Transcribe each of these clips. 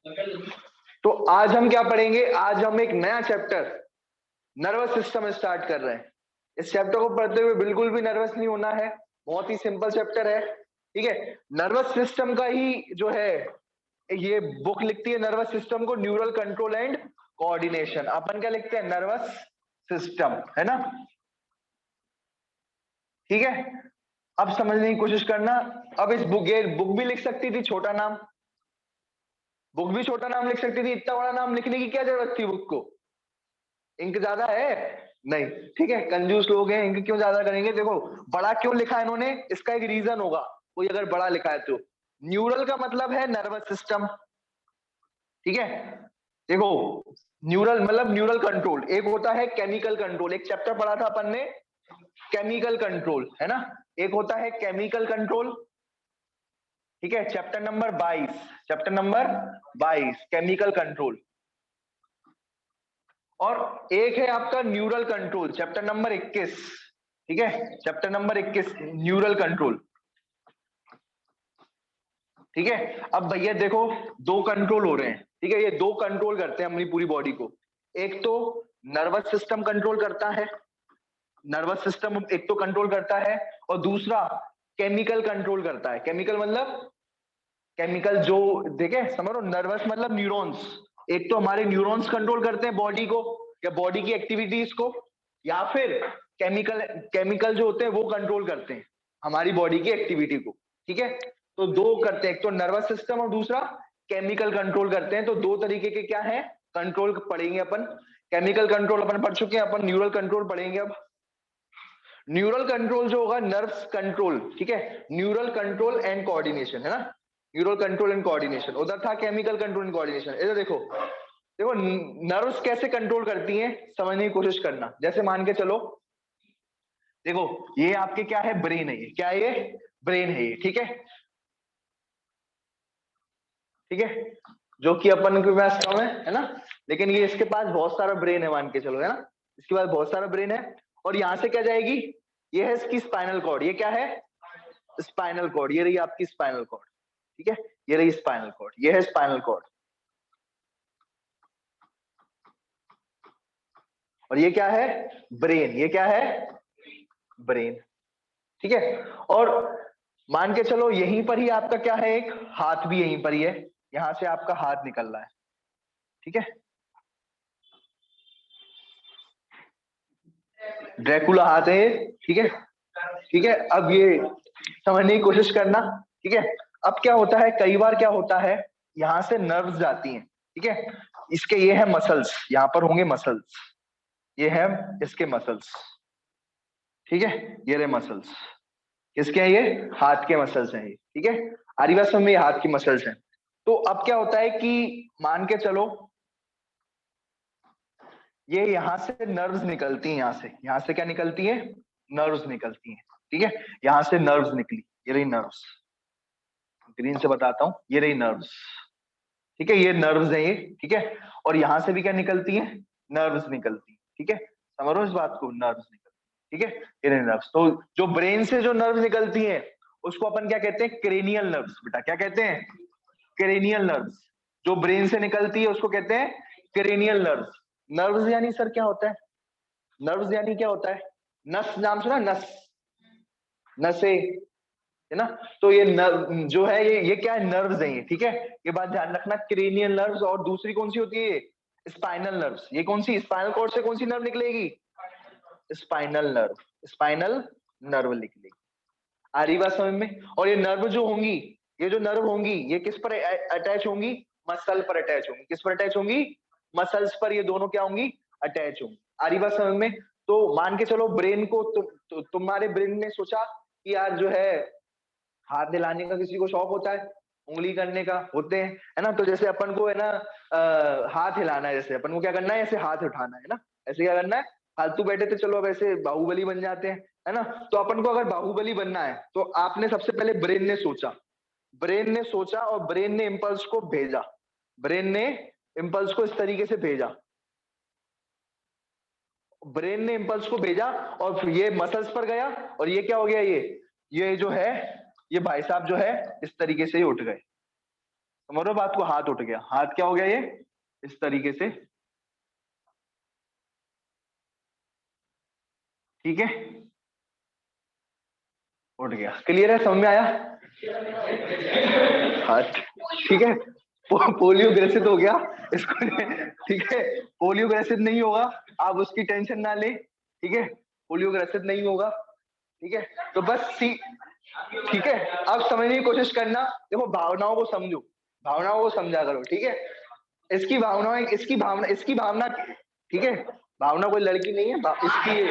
तो आज हम क्या पढ़ेंगे? आज हम एक नया चैप्टर नर्वस सिस्टम स्टार्ट कर रहे हैं। इस चैप्टर को पढ़ते हुए बिल्कुल भी नर्वस नहीं होना है, बहुत ही सिंपल चैप्टर है। ठीक है, नर्वस सिस्टम का ही जो है ये बुक लिखती है नर्वस सिस्टम को, न्यूरल कंट्रोल एंड कोऑर्डिनेशन। अपन क्या लिखते हैं? नर्वस सिस्टम, है ना? ठीक है, अब समझने की कोशिश करना। अब इस बुक, ये बुक भी लिख सकती थी छोटा नाम, बुक भी छोटा नाम लिख सकती थी, इतना बड़ा नाम लिखने की क्या जरूरत थी बुक को? इंक ज्यादा है? नहीं। ठीक है, कंजूस लोग हैं, इंक क्यों ज्यादा करेंगे? देखो बड़ा क्यों लिखा है इन्होंने, इसका एक रीजन होगा, कोई अगर बड़ा लिखा है तो। न्यूरल का मतलब है नर्वस सिस्टम, ठीक है? देखो, न्यूरल मतलब न्यूरल कंट्रोल, एक होता है केमिकल कंट्रोल, एक चैप्टर पढ़ा था अपन ने केमिकल कंट्रोल, है ना? एक होता है केमिकल कंट्रोल, ठीक है, chapter number 22, chapter number 22 chemical control. और एक है आपका न्यूरल कंट्रोल, चैप्टर नंबर 21, ठीक है, चैप्टर नंबर 21 न्यूरल कंट्रोल, ठीक है। अब भैया देखो, दो कंट्रोल हो रहे हैं, ठीक है, ये दो कंट्रोल करते हैं अपनी पूरी बॉडी को। एक तो नर्वस सिस्टम कंट्रोल करता है, नर्वस सिस्टम एक तो कंट्रोल करता है, और दूसरा केमिकल कंट्रोल करता है। केमिकल मतलब केमिकल जो, देखे समझो, नर्वस मतलब न्यूरॉन्स, एक तो हमारे न्यूरॉन्स कंट्रोल करते हैं बॉडी को या बॉडी की एक्टिविटीज को, या फिर केमिकल केमिकल जो होते हैं वो कंट्रोल करते हैं हमारी बॉडी की एक्टिविटी को, ठीक है। तो दो करते हैं, एक तो नर्वस सिस्टम और दूसरा केमिकल कंट्रोल करते हैं। तो दो तरीके के क्या है कंट्रोल पढ़ेंगे अपन। केमिकल कंट्रोल अपन पढ़ चुके हैं, अपन न्यूरल कंट्रोल पढ़ेंगे अब। न्यूरल कंट्रोल जो होगा नर्व्स कंट्रोल, ठीक है, न्यूरल कंट्रोल एंड कोऑर्डिनेशन, है ना? न्यूरल कंट्रोल एंड कोऑर्डिनेशन, उधर था केमिकल कंट्रोल एंड कोऑर्डिनेशन। इधर देखो, देखो नर्व्स कैसे कंट्रोल करती हैं समझने की कोशिश करना। जैसे मान के चलो, देखो ये आपके क्या है, ब्रेन है, ये क्या है, ये ब्रेन है, ये ठीक है, ठीक है, जो कि अपन के पास कम है ना, लेकिन ये इसके पास बहुत सारा ब्रेन है, मान के चलो, है ना, इसके पास बहुत सारा ब्रेन है। और यहां से क्या जाएगी, ये है इसकी स्पाइनल कॉर्ड, ये क्या है, स्पाइनल कॉर्ड, ये रही आपकी स्पाइनल कॉर्ड, ठीक है, ये रही स्पाइनल कॉर्ड, ये है स्पाइनल कॉर्ड। और ये क्या है, ब्रेन, ये क्या है, ब्रेन, ठीक है। और मान के चलो यहीं पर ही आपका क्या है, एक हाथ भी यहीं पर ही है, यहां से आपका हाथ निकल रहा है, ठीक है, ड्रैकुला हाथ है, ठीक है, ठीक है। अब ये समझने की कोशिश करना, ठीक है। अब क्या होता है, कई बार क्या होता है, यहां से नर्व्स जाती हैं, ठीक है, इसके ये है मसल्स, यहाँ पर होंगे मसल्स, ये है इसके मसल्स, ठीक है, ये रहे मसल्स, किसके हैं ये, हाथ के मसल्स हैं ये, ठीक है, आरी बात समझ में, ये हाथ की मसल्स हैं। तो अब क्या होता है कि मान के चलो ये यहाँ से नर्व्स निकलती हैं, यहाँ से क्या निकलती है, नर्व्स निकलती हैं, ठीक है, यहाँ से नर्व्स निकली, ये रही नर्व्स, ग्रीन से बताता हूँ, ये रही नर्व्स, ठीक है, ये नर्व्स है ये, ठीक है। और यहाँ से भी क्या निकलती है, नर्व्स निकलती है, ठीक है, समझो इस बात को, नर्व्स निकलती, ठीक है, ये रही नर्व्स। तो जो ब्रेन से जो नर्व्स निकलती हैं उसको अपन क्या कहते हैं, क्रेनियल नर्व्स, बेटा क्या कहते हैं, क्रेनियल नर्व्स। जो ब्रेन से निकलती है उसको कहते हैं क्रेनियल नर्व्स। नर्व्स यानी सर क्या होता है, नर्व्स यानी क्या होता है, नस, नाम सुना, नस, नसे, है ना? तो ये नर्व जो है, ये क्या है, नर्व्स है ये, ठीक है, ये बात ध्यान रखना, क्रेनियल नर्व्स। और दूसरी कौन सी होती है, ये स्पाइनल नर्व्स। ये कौन सी, स्पाइनल कॉर्ड से कौन सी नर्व निकलेगी, स्पाइनल नर्व, स्पाइनल नर्व निकलेगी। आ रही बात समझ में? और ये नर्व जो होंगी, ये जो नर्व होंगी, ये किस पर अटैच होंगी, मसल पर अटैच होंगी, किस पर अटैच होंगी, मसल्स पर, ये दोनों क्या होंगी, अटैच होंगी। आ रही बात समझ में? तो मान के चलो ब्रेन को तुम्हारे ब्रेन ने सोचा कि यार जो है, हाथ हिलाने का किसी को शौक होता है, उंगली करने का होते हैं, है ना? तो जैसे अपन को है ना, हाथ हिलाना है, जैसे अपन को क्या करना है, ऐसे हाथ उठाना है ना, ऐसे क्या करना है, फालतू बैठे थे, चलो अब ऐसे बाहुबली बन जाते हैं, है ना? तो अपन को अगर बाहुबली बनना है तो आपने सबसे पहले, ब्रेन ने सोचा, ब्रेन ने सोचा और ब्रेन ने इम्पल्स को भेजा, ब्रेन ने इम्पल्स को इस तरीके से भेजा, ब्रेन ने इम्पल्स को भेजा और फिर ये मसल्स पर गया, और ये क्या हो गया, ये जो है, ये भाई साहब जो है इस तरीके से ही उठ गए, समझ रहे हो बात को? हाथ उठ गया, हाथ क्या हो गया ये इस तरीके से, ठीक है, उठ गया। क्लियर है, समझ में आया? हाथ, ठीक है। पोलियो ग्रसित हो गया इसको, ठीक है, पोलियो ग्रसित नहीं होगा, आप उसकी टेंशन ना ले, ठीक है, पोलियो ग्रसित नहीं होगा, ठीक है। तो बस ठीक है, अब समझने की कोशिश करना। देखो भावनाओं को समझो, भावनाओं को समझा करो, ठीक है। इसकी भावना, ठीक है, भावना कोई लड़की नहीं है, इसकी,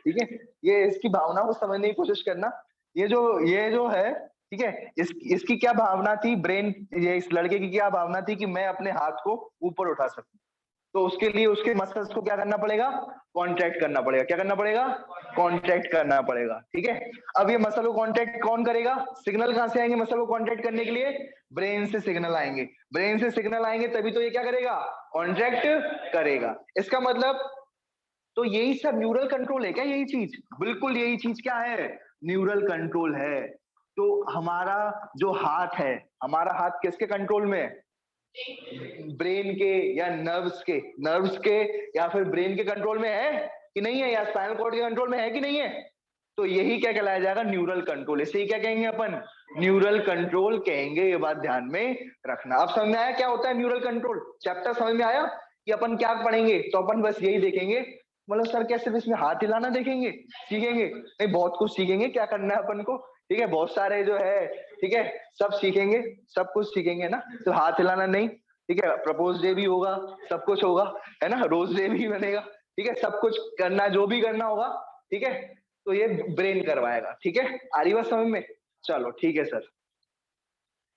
ठीक है, ये इसकी भावना को समझने की कोशिश करना। ये जो है, ठीक है, इसकी क्या भावना थी, ब्रेन, ये इस लड़के की क्या भावना थी कि मैं अपने हाथ को ऊपर उठा सकूं। तो उसके लिए उसके मसल्स को क्या करना पड़ेगा, कॉन्ट्रैक्ट करना पड़ेगा। क्या करना पड़ेगा? कॉन्ट्रैक्ट करना पड़ेगा, ठीक है। अब ये मसल को कॉन्ट्रैक्ट कौन करेगा? सिग्नल कहां से आएंगे मसल को कॉन्ट्रैक्ट करने के लिए? ब्रेन से सिग्नल आएंगे। ब्रेन से सिग्नल आएंगे तभी तो ये क्या करेगा, कॉन्ट्रैक्ट करेगा। इसका मतलब तो यही सब न्यूरल कंट्रोल है क्या? यही चीज, बिल्कुल यही चीज क्या है, न्यूरल कंट्रोल है। तो हमारा जो हाथ है, हमारा हाथ किसके कंट्रोल में है? ब्रेन के या नर्व्स के या फिर ब्रेन के कंट्रोल में है कि नहीं है, या स्पाइनल कॉर्ड के कंट्रोल में है कि नहीं है? तो यही क्या कहलाया जाएगा, न्यूरल कंट्रोल। इसे ही क्या कहेंगे अपन, न्यूरल कंट्रोल कहेंगे। ये बात ध्यान में रखना। अब समझ में आया क्या होता है न्यूरल कंट्रोल? चैप्टर समझ में आया कि अपन क्या पढ़ेंगे? तो अपन बस यही देखेंगे, मतलब सर क्या सिर्फ इसमें हाथ हिलाना देखेंगे, सीखेंगे? नहीं, बहुत कुछ सीखेंगे। क्या करना है अपन को, ठीक है, बहुत सारे जो है, ठीक है, सब सीखेंगे, सब कुछ सीखेंगे ना। तो हाथ हिलाना नहीं, ठीक है, प्रपोज डे भी होगा, सब कुछ होगा, है ना, रोज डे भी बनेगा, ठीक है, सब कुछ करना, जो भी करना होगा, ठीक है। तो ये ब्रेन करवाएगा, ठीक है। आ रही बात समझ में? चलो ठीक है सर,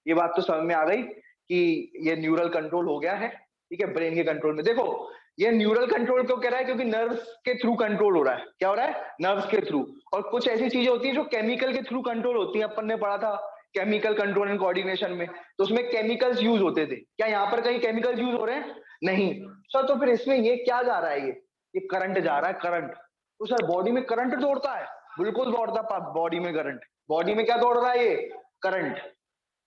ये बात तो समझ में आ गई कि ये न्यूरल कंट्रोल हो गया है, ठीक है, ब्रेन के कंट्रोल में। देखो ये न्यूरल कंट्रोल क्यों कह रहा है, क्योंकि नर्व्स के थ्रू कंट्रोल हो रहा है। क्या हो रहा है? नर्व्स के थ्रू। और कुछ ऐसी चीजें होती हैं जो केमिकल के थ्रू कंट्रोल होती हैं, अपन ने पढ़ा था केमिकल कंट्रोल एंड कोऑर्डिनेशन में, तो उसमें केमिकल्स यूज होते थे। क्या यहाँ पर कहीं केमिकल यूज हो रहे हैं? नहीं सर। तो फिर इसमें ये क्या जा रहा है, ये करंट जा रहा है, करंट। तो सर बॉडी में करंट दौड़ता है? बिल्कुल दौड़ता बॉडी में करंट। बॉडी में क्या दौड़ रहा है? ये करंट।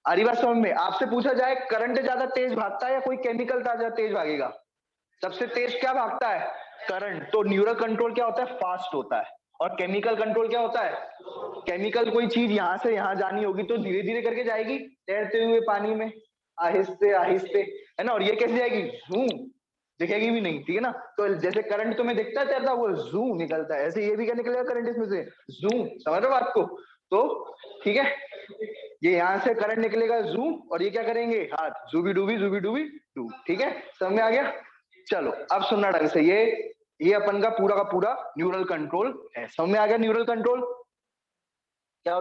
आ रही बात समझ में? आपसे पूछा जाए करंट ज्यादा तेज भागता है या कोई केमिकल ज्यादा तेज भागेगा? सबसे तेज क्या भागता है? करंट। तो न्यूरल कंट्रोल क्या होता है? फास्ट होता है। और केमिकल कंट्रोल क्या होता है? केमिकल कोई चीज यहां से यहां जानी होगी तो धीरे धीरे करके जाएगी, तैरते हुए पानी में, आहिस्ते आहिस्ते, है ना। और ये कैसे जाएगी? जूम, दिखेगी भी नहीं, ठीक है ना। तो जैसे करंट तुम्हें दिखता है तैरता, वो जूम निकलता है, ऐसे ये भी क्या निकलेगा करंट इसमें से? जूम। समझ रहे हो बात को? तो ठीक है, ये यहाँ से करंट निकलेगा जूम, और ये क्या करेंगे? हाथ जूबी डूबी डू, ठीक है, समझ में आ गया? चलो अब सुनना ढंग से, ये अपन का पूरा न्यूरल कंट्रोल है। समझ में आ गया न्यूरल कंट्रोल क्या?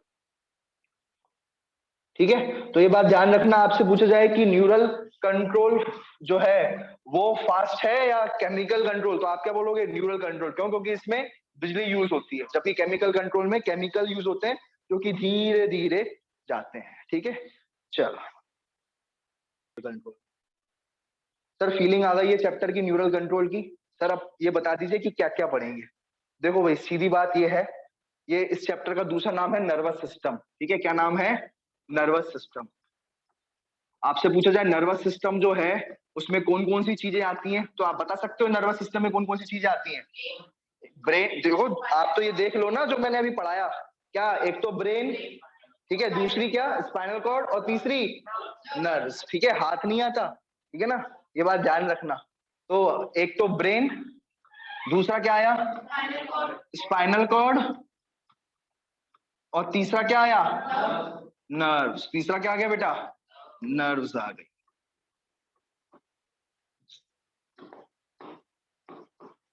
ठीक है, तो ये बात ध्यान रखना, आपसे पूछा जाए कि न्यूरल कंट्रोल जो है वो फास्ट है या केमिकल कंट्रोल, तो आप क्या बोलोगे? Neural control. क्यों? क्योंकि इसमें बिजली यूज होती है, जबकि केमिकल कंट्रोल में केमिकल यूज होते हैं जो कि धीरे धीरे जाते हैं, ठीक है। चलो कंट्रोल, सर फीलिंग आ गई है चैप्टर की न्यूरल कंट्रोल की। सर अब ये बता दीजिए कि क्या क्या पढ़ेंगे। देखो भाई सीधी बात ये है, ये इस चैप्टर का दूसरा नाम है नर्वस सिस्टम, ठीक है। क्या नाम है? Nervous system. आपसे पूछा जाए नर्वस सिस्टम जो है उसमें कौन कौन सी चीजें आती हैं, तो आप बता सकते हो नर्वस सिस्टम में कौन कौन सी चीजें आती हैं? ब्रेन, देखो आप तो ये देख लो ना जो मैंने अभी पढ़ाया, क्या एक तो ब्रेन, ठीक है, दूसरी क्या स्पाइनल कॉर्ड, और तीसरी नर्व्स, ठीक है। हाथ नहीं आता, ठीक है ना, ये बात ध्यान रखना। तो एक तो ब्रेन, दूसरा क्या आया? स्पाइनल कॉर्ड, और तीसरा क्या आया? नर्व्स। तीसरा क्या आ गया बेटा? नर्व्स आ गई,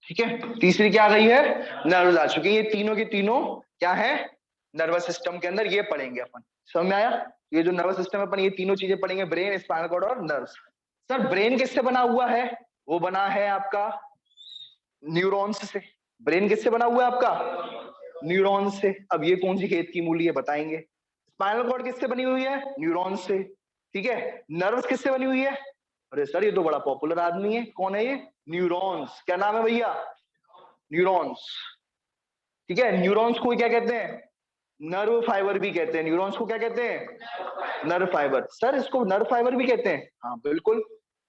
ठीक है। तीसरी क्या आ गई है? नर्व्स आ चुकी है। ये तीनों की तीनों क्या है? नर्वस सिस्टम के अंदर ये पढ़ेंगे अपन। समझ में आया? ये जो नर्वस सिस्टम है अपन ये तीनों चीजें पढ़ेंगे, ब्रेन, स्पाइनल कॉर्ड और नर्व्स। सर ब्रेन किससे बना हुआ है? वो बना है आपका न्यूरॉन्स से। ब्रेन किससे बना हुआ है आपका? न्यूरॉन्स से। अब ये कौन सी खेत की मूली है बताएंगे। स्पाइनल कॉर्ड किससे बनी हुई है? न्यूरॉन्स से, ठीक है। नर्व्स किससे बनी हुई है? अरे सर ये तो बड़ा पॉपुलर आदमी है, कौन है ये? न्यूरॉन्स। क्या नाम है भैया? न्यूरॉन्स, ठीक है। न्यूरॉन्स को क्या कहते हैं? नर्व फाइबर भी कहते हैं। न्यूरॉन्स को क्या कहते हैं? Nerve fibre. सर इसको नर्व फाइबर भी कहते हैं? हाँ बिल्कुल,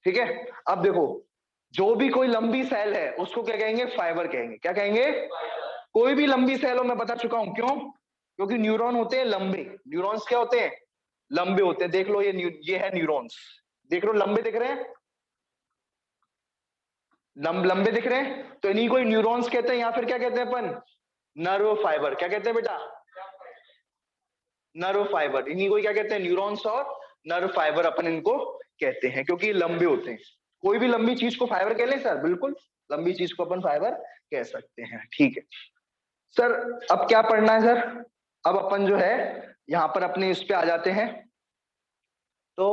ठीक है। अब देखो, जो भी कोई लंबी सेल है उसको क्या कहेंगे? फाइबर कहेंगे। क्या कहेंगे? कोई भी लंबी सेल हो, मैं बता चुका हूं। क्यों? क्योंकि न्यूरॉन होते हैं लंबे। न्यूरॉन्स क्या होते हैं? लंबे होते हैं। देख लो ये है न्यूरॉन्स, देख लो लंबे दिख रहे हैं, लंबे दिख रहे हैं, तो इन्हीं को न्यूरॉन्स कहते हैं, या फिर क्या कहते हैं अपन? Nerve fibre. क्या कहते हैं बेटा? Nerve fibre. इन्हीं को क्या कहते हैं? न्यूरॉन्स और नर्व फाइबर अपन इनको कहते हैं, क्योंकि ये लंबे होते हैं। कोई भी लंबी चीज को फाइबर कह लें सर? बिल्कुल, लंबी चीज को अपन फाइबर कह सकते हैं। ठीक है सर, अब क्या पढ़ना है सर? अब अपन जो है यहाँ पर अपने इस पे आ जाते हैं। तो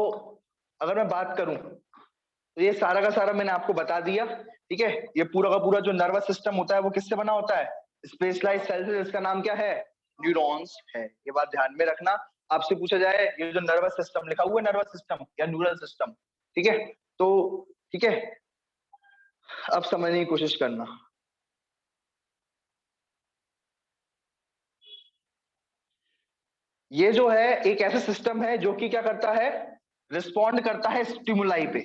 अगर मैं बात करूं तो ये सारा का सारा मैंने आपको बता दिया, ठीक है। ये पूरा का पूरा जो नर्वस सिस्टम होता है वो किससे बना होता है? स्पेशलाइज्ड सेल से, जिसका नाम क्या है? न्यूरॉन्स है। ये बात ध्यान में रखना। आपसे पूछा जाए ये जो नर्वस सिस्टम लिखा हुआ है, नर्वस सिस्टम या न्यूरल सिस्टम, ठीक है, तो ठीक है, अब समझने की कोशिश करना। ये जो है एक ऐसा सिस्टम है जो कि क्या करता है? रिस्पॉन्ड करता है स्टिमुलाई पे।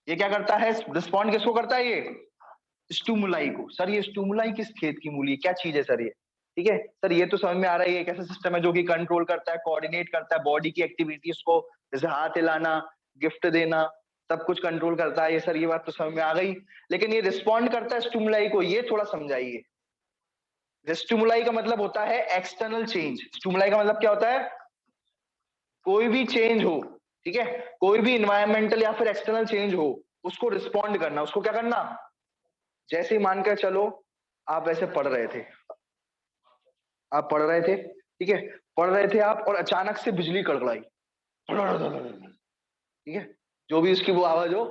ये क्या करता है? रिस्पॉन्ड किसको करता है? ये स्टिमुलाई को। सर ये स्टिमुलाई किस खेत की मूली, क्या चीज है सर ये? ठीक है सर, ये तो समझ में आ रहा है। ये एक ऐसा सिस्टम है जो कि कंट्रोल करता है, कोऑर्डिनेट करता है बॉडी की एक्टिविटीज को, जैसे हाथ हिलाना, गिफ्ट देना, सब कुछ कंट्रोल करता है ये। सर ये बात तो समझ में आ गई, लेकिन ये रिस्पॉन्ड करता है स्टिमुलाई को, ये थोड़ा समझाइए। स्टिमुलाई का मतलब होता है एक्सटर्नल चेंज। स्टिमुलाई का मतलब क्या होता है? कोई भी चेंज हो, ठीक है, कोई भी इन्वायरमेंटल या फिर एक्सटर्नल चेंज हो, उसको रिस्पॉन्ड करना, उसको क्या करना? जैसे ही मानकर चलो आप ऐसे पढ़ रहे थे, आप पढ़ रहे थे, ठीक है, पढ़ रहे थे आप, और अचानक से बिजली कड़कड़ाई, ठीक है, जो भी उसकी वो आवाज हो,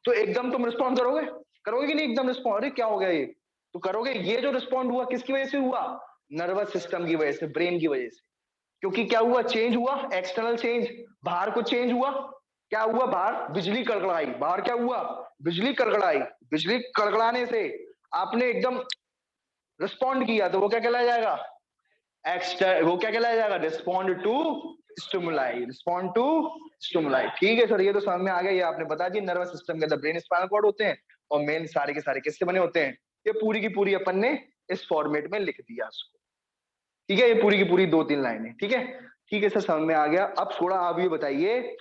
तो एकदम तुम रिस्पॉन्ड करोगे? करोगे कि नहीं? एकदम रिस्पॉन्ड, अरे क्या हो गया ये, तो करोगे। ये जो रिस्पॉन्ड हुआ किसकी वजह से हुआ? नर्वस सिस्टम की वजह से, ब्रेन की वजह से। क्योंकि क्या हुआ? चेंज हुआ, एक्सटर्नल चेंज, बाहर को चेंज हुआ। क्या हुआ? बाहर बिजली कड़कड़ाई। बाहर क्या हुआ? बिजली कड़कड़ाई। बिजली कड़कड़ाने से आपने एकदम रिस्पॉन्ड किया, तो वो क्या कहलाया जाएगा? वो क्या कहलाया जाएगा? Respond to stimuli. Respond to stimuli. ठीक है सर, ये तो समझ में आ गया। ये आपने बता दिया। नर्वस सिस्टम के अंदर ब्रेन, स्पाइनल कॉर्ड होते हैं, और मेन सारे के सारे किससे बने होते हैं? ये पूरी की पूरी अपन ने इस फॉर्मेट में लिख दिया उसको, ठीक है। ये पूरी की पूरी 2-3 लाइनें, ठीक है। ठीक है सर, समझ में आ गया। अब थोड़ा आप ये बताइए,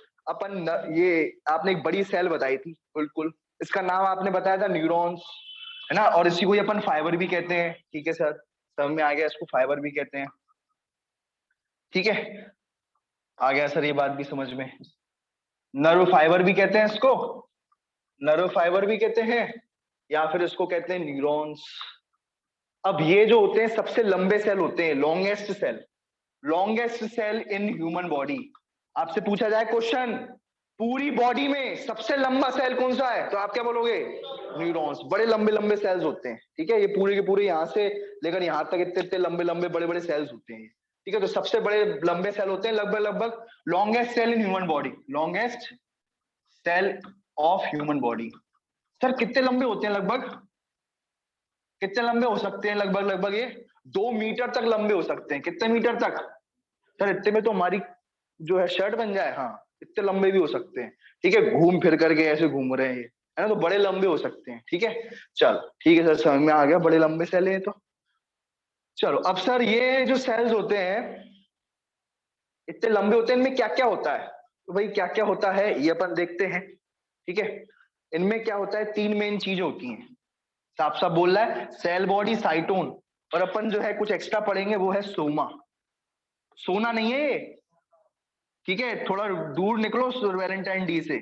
ये आपने एक बड़ी सेल बताई थी, बिल्कुल, इसका नाम आपने बताया था न्यूरॉन्स, है ना, और इसी को अपन फाइबर भी कहते हैं, ठीक है सर, समझ में आ गया, इसको फाइबर भी कहते हैं, ठीक है। आ गया सर ये बात भी समझ में। नर्व फाइबर भी कहते हैं इसको, नर्व फाइबर भी कहते हैं, या फिर इसको कहते हैं न्यूरॉन्स। अब ये जो होते हैं सबसे लंबे सेल होते हैं, longest cell, longest cell in human body. आपसे पूछा जाए क्वेश्चन, पूरी बॉडी में सबसे लंबा सेल कौन सा है, तो आप क्या बोलोगे? न्यूरॉन्स। बड़े लंबे लंबे सेल्स होते हैं, ठीक है, ये पूरे के पूरे यहाँ से लेकर यहाँ तक इतने इतने लंबे लंबे बड़े बड़े सेल्स होते हैं, ठीक है। तो सबसे बड़े लंबे सेल होते हैं लगभग लगभग, longest cell in human body, longest cell of human body. Sir कितने लंबे होते हैं लगभग? कितने लंबे हो सकते हैं लगभग लगभग? ये 2 मीटर तक लंबे हो सकते हैं। कितने मीटर तक? सर इतने में तो हमारी जो है शर्ट बन जाए। हाँ, इतने लंबे भी हो सकते हैं, ठीक है, घूम फिर करके ऐसे घूम रहे हैं ये, है ना, तो बड़े लंबे हो सकते हैं, ठीक है। चलो ठीक है सर, समझ में आ गया, बड़े लंबे सेल है तो। चलो अब सर, ये जो सेल्स होते हैं इतने लंबे होते हैं, इनमें क्या क्या होता है? तो भाई क्या क्या होता है ये अपन देखते हैं, ठीक है। इनमें क्या होता है? 3 मेन चीजें होती हैं, साफ साफ बोल रहा है, सेल बॉडी, साइटोन, और अपन जो है कुछ एक्स्ट्रा पढ़ेंगे वो है सोमा। सोना नहीं है ये, ठीक है, थोड़ा दूर निकलो वैलेंटाइन डी से,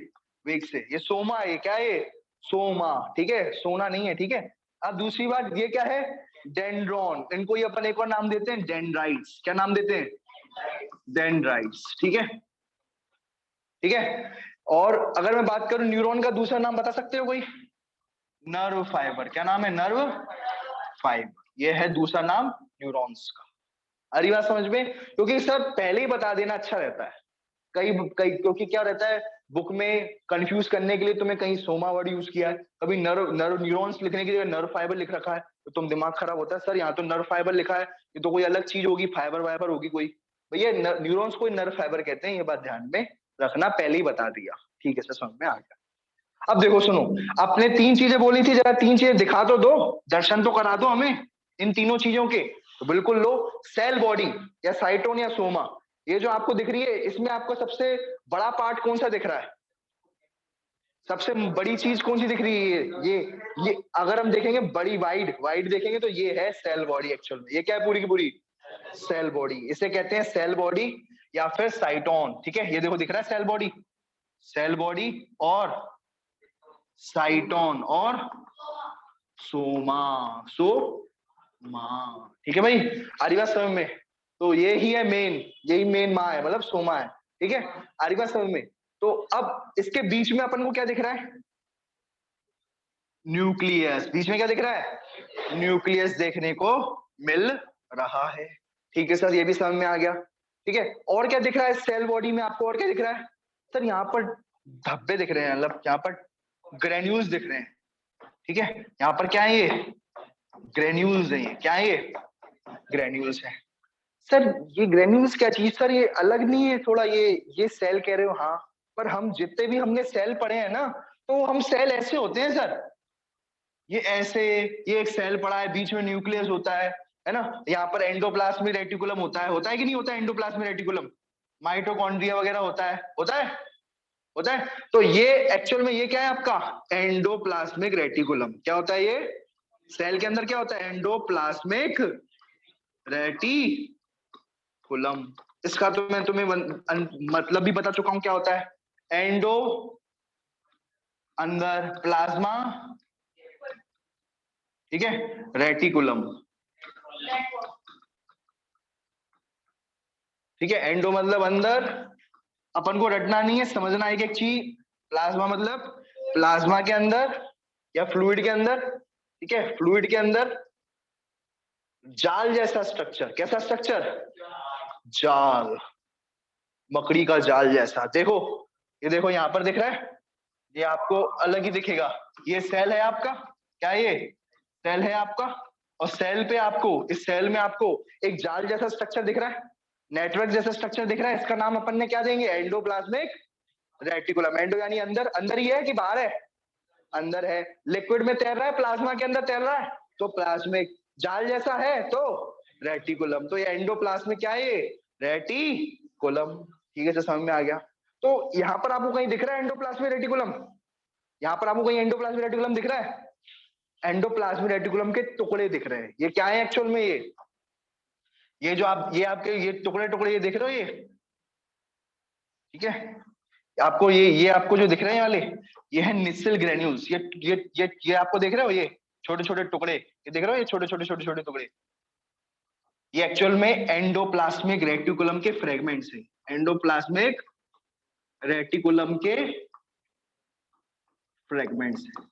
वेग से। ये सोमा है, क्या है ये? सोमा, ठीक है, सोना नहीं है, ठीक है। अब दूसरी बात, ये क्या है? डेंड्रॉन। इनको ये अपन एक और नाम देते हैं, डेंड्राइट्स। क्या नाम देते हैं? डेंड्राइट्स, ठीक है, ठीक है। और अगर मैं बात करूं न्यूरॉन का दूसरा नाम बता सकते हो कोई? Nerve fibre. क्या नाम है? Nerve fibre. ये है दूसरा नाम न्यूरॉन्स का। आ रही बात समझ में? क्योंकि सर पहले ही बता देना अच्छा रहता है, कई कई, क्योंकि क्या रहता है बुक में कंफ्यूज करने के लिए तुम्हें कहीं सोमा वर्ड यूज किया है, कभी नर्व नर्व न्यूरॉन्स लिखने के लिए नर्व फाइबर लिख रखा है, तो तुम दिमाग खराब होता है, सर यहाँ तो नर्व फाइबर लिखा है, ये तो कोई अलग चीज होगी, फाइबर वाइबर होगी कोई। भैया न्यूरॉन्स को नर्व फाइबर कहते हैं, ये बात ध्यान में रखना, पहले ही बता दिया। ठीक है सर, समझ में आ गया। अब देखो सुनो, आपने 3 चीजें बोली थी, जरा 3 चीजें दिखा तो दो, दर्शन तो करा दो हमें इन तीनों चीजों के। तो बिल्कुल लो, सेल बॉडी या साइटोन या सोमा, ये जो आपको दिख रही है, इसमें आपको सबसे बड़ा पार्ट कौन सा दिख रहा है? सबसे बड़ी चीज कौन सी दिख रही है? ये अगर हम देखेंगे बड़ी वाइड देखेंगे तो ये है सेल बॉडी। एक्चुअल में ये क्या है? पूरी की पूरी सेल बॉडी। इसे कहते हैं सेल बॉडी या फिर साइटोन। ठीक है, ये देखो दिख रहा है सेल बॉडी और साइटोन और सोमा। ठीक है भाई, आ रही बात समझ में? तो ये ही है मेन, यही मेन माँ है, मतलब सोमा है। ठीक है, आ रही बात समझ में? तो अब इसके बीच में अपन को क्या दिख रहा है? न्यूक्लियस। बीच में क्या दिख रहा है? न्यूक्लियस देखने को मिल रहा है। ठीक है सर, ये भी समझ में आ गया। ठीक है, और क्या दिख रहा है सेल बॉडी में आपको? और क्या दिख रहा है सर? यहाँ पर धब्बे दिख रहे हैं, मतलब यहाँ पर ग्रेन्यूल्स दिख रहे हैं। ठीक है, यहाँ पर क्या है? ये ग्रेन्यूल्स है। ये क्या है? ये ग्रेन्यूल्स है। सर ये ग्रेन्यूल्स क्या चीज? सर ये अलग नहीं है थोड़ा, ये सेल कह रहे हो? हाँ, पर हम जितने भी हमने सेल पढ़े हैं ना, तो हम सेल ऐसे होते हैं सर, ये ऐसे, ये एक सेल पड़ा है, बीच में न्यूक्लियस होता है ना? यहाँ पर एंडोप्लाज्मिक रेटिकुलम होता है कि नहीं होता है? एंडोप्लाज्मिक रेटिकुलम, माइटोकॉन्ड्रिया वगैरह होता है। तो ये एक्चुअल में ये क्या है आपका? Endoplasmic reticulum. क्या होता है ये? सेल के अंदर क्या होता है? Endoplasmic reticulum. इसका तो मैं तुम्हें मतलब भी बता चुका हूं, क्या होता है? एंडो अंदर, प्लाज्मा, ठीक है, रेटिकुलम। ठीक है, एंडो मतलब अंदर, अपन को रटना नहीं है, समझना है एक चीज। प्लाज्मा मतलब प्लाज्मा के अंदर या फ्लूइड के अंदर। ठीक है, फ्लूइड के अंदर जाल जैसा स्ट्रक्चर। कैसा स्ट्रक्चर? जाल, मकड़ी का जाल जैसा। देखो, ये देखो यहाँ पर दिख रहा है, ये आपको अलग ही दिखेगा। ये सेल है आपका, क्या ये सेल है आपका? और सेल पे आपको, इस सेल में आपको एक जाल जैसा स्ट्रक्चर दिख रहा है, नेटवर्क जैसा स्ट्रक्चर दिख रहा है। इसका नाम अपन ने क्या देंगे? Endoplasmic reticulum. एंडो यानी अंदर, अंदर ही है कि बाहर है? अंदर है। लिक्विड में तैर रहा है, प्लाज्मा के अंदर तैर रहा है, तो प्लाज्मिक। जाल जैसा है तो रेटिकुलम। तो ये एंडोप्लाज्मिक क्या है? ये रेटिकुलम। ठीक है, समझ में आ गया? तो यहाँ पर आपको कहीं दिख रहा है एंडोप्लाज्मिक रेटिकुलम? यहाँ पर आपको कहीं एंडोप्लाज्मिक रेटिकुलम दिख रहा है? एंडोप्लाज्मिक रेटिकुलम के टुकड़े दिख रहे हैं। ये क्या है एक्चुअल में? ये जो आप, ये आपके ये टुकड़े टुकड़े ये देख रहे हो, ठीक है, आपको ये आपको जो दिख रहे हैं वाले, ये है निस्सेल ग्रेन्यूल्स। ये आपको देख रहे हो, ये छोटे छोटे टुकड़े, ये देख रहे हो, ये छोटे छोटे छोटे छोटे टुकड़े, ये एक्चुअल में एंडोप्लाज्मिक रेटिकुलम के फ्रेगमेंट्स हैं। एंडोप्लाज्मिक रेटिकुलम के फ्रेगमेंट्स हैं।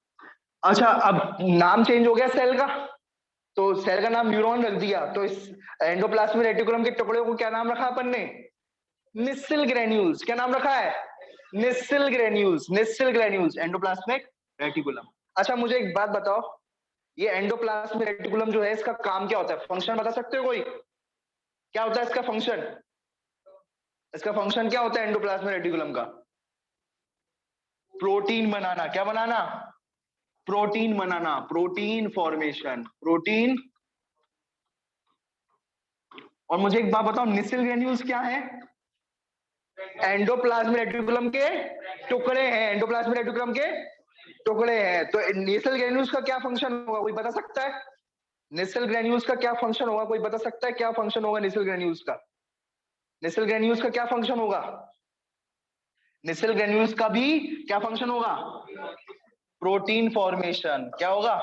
अच्छा, अब नाम चेंज हो गया सेल का, तो सेल का नाम न्यूरॉन रख दिया, तो इस एंडोप्लाज्मिक रेटिकुलम के टुकड़े को क्या नाम रखा अपन ने? निस्सेल ग्रेन्यूल्स। क्या नाम रखा है? निस्सेल ग्रेन्यूल्स एंडोप्लाज्मिक रेटिकुलम। अच्छा, मुझे एक बात बताओ, ये एंडोप्लाज्मिक रेटिकुलम जो है, इसका काम क्या होता है? फंक्शन बता सकते हो कोई? क्या होता है इसका फंक्शन? इसका फंक्शन क्या होता है एंडोप्लाज्मिक रेटिकुलम का? प्रोटीन बनाना। क्या बनाना? प्रोटीन बनाना, प्रोटीन फॉर्मेशन, प्रोटीन। और मुझे एक बात बताओ, निस्सेल ग्रेन्यूल्स क्या है? एंडोप्लाज्मिक रेटिकुलम के टुकड़े हैं, एंडोप्लाज्मिक रेटिकुलम के टुकड़े हैं। तो निस्सेल ग्रेन्यूल्स का क्या फंक्शन होगा, कोई बता सकता है? निस्सेल ग्रेन्यूल्स का क्या फंक्शन होगा, कोई बता सकता है क्या फंक्शन होगा निस्सेल ग्रेन्यूल्स का? निस्सेल ग्रेन्यूल्स का क्या फंक्शन होगा? निस्सेल ग्रेन्यूल्स का भी क्या फंक्शन होगा? Protein formation. क्या होगा?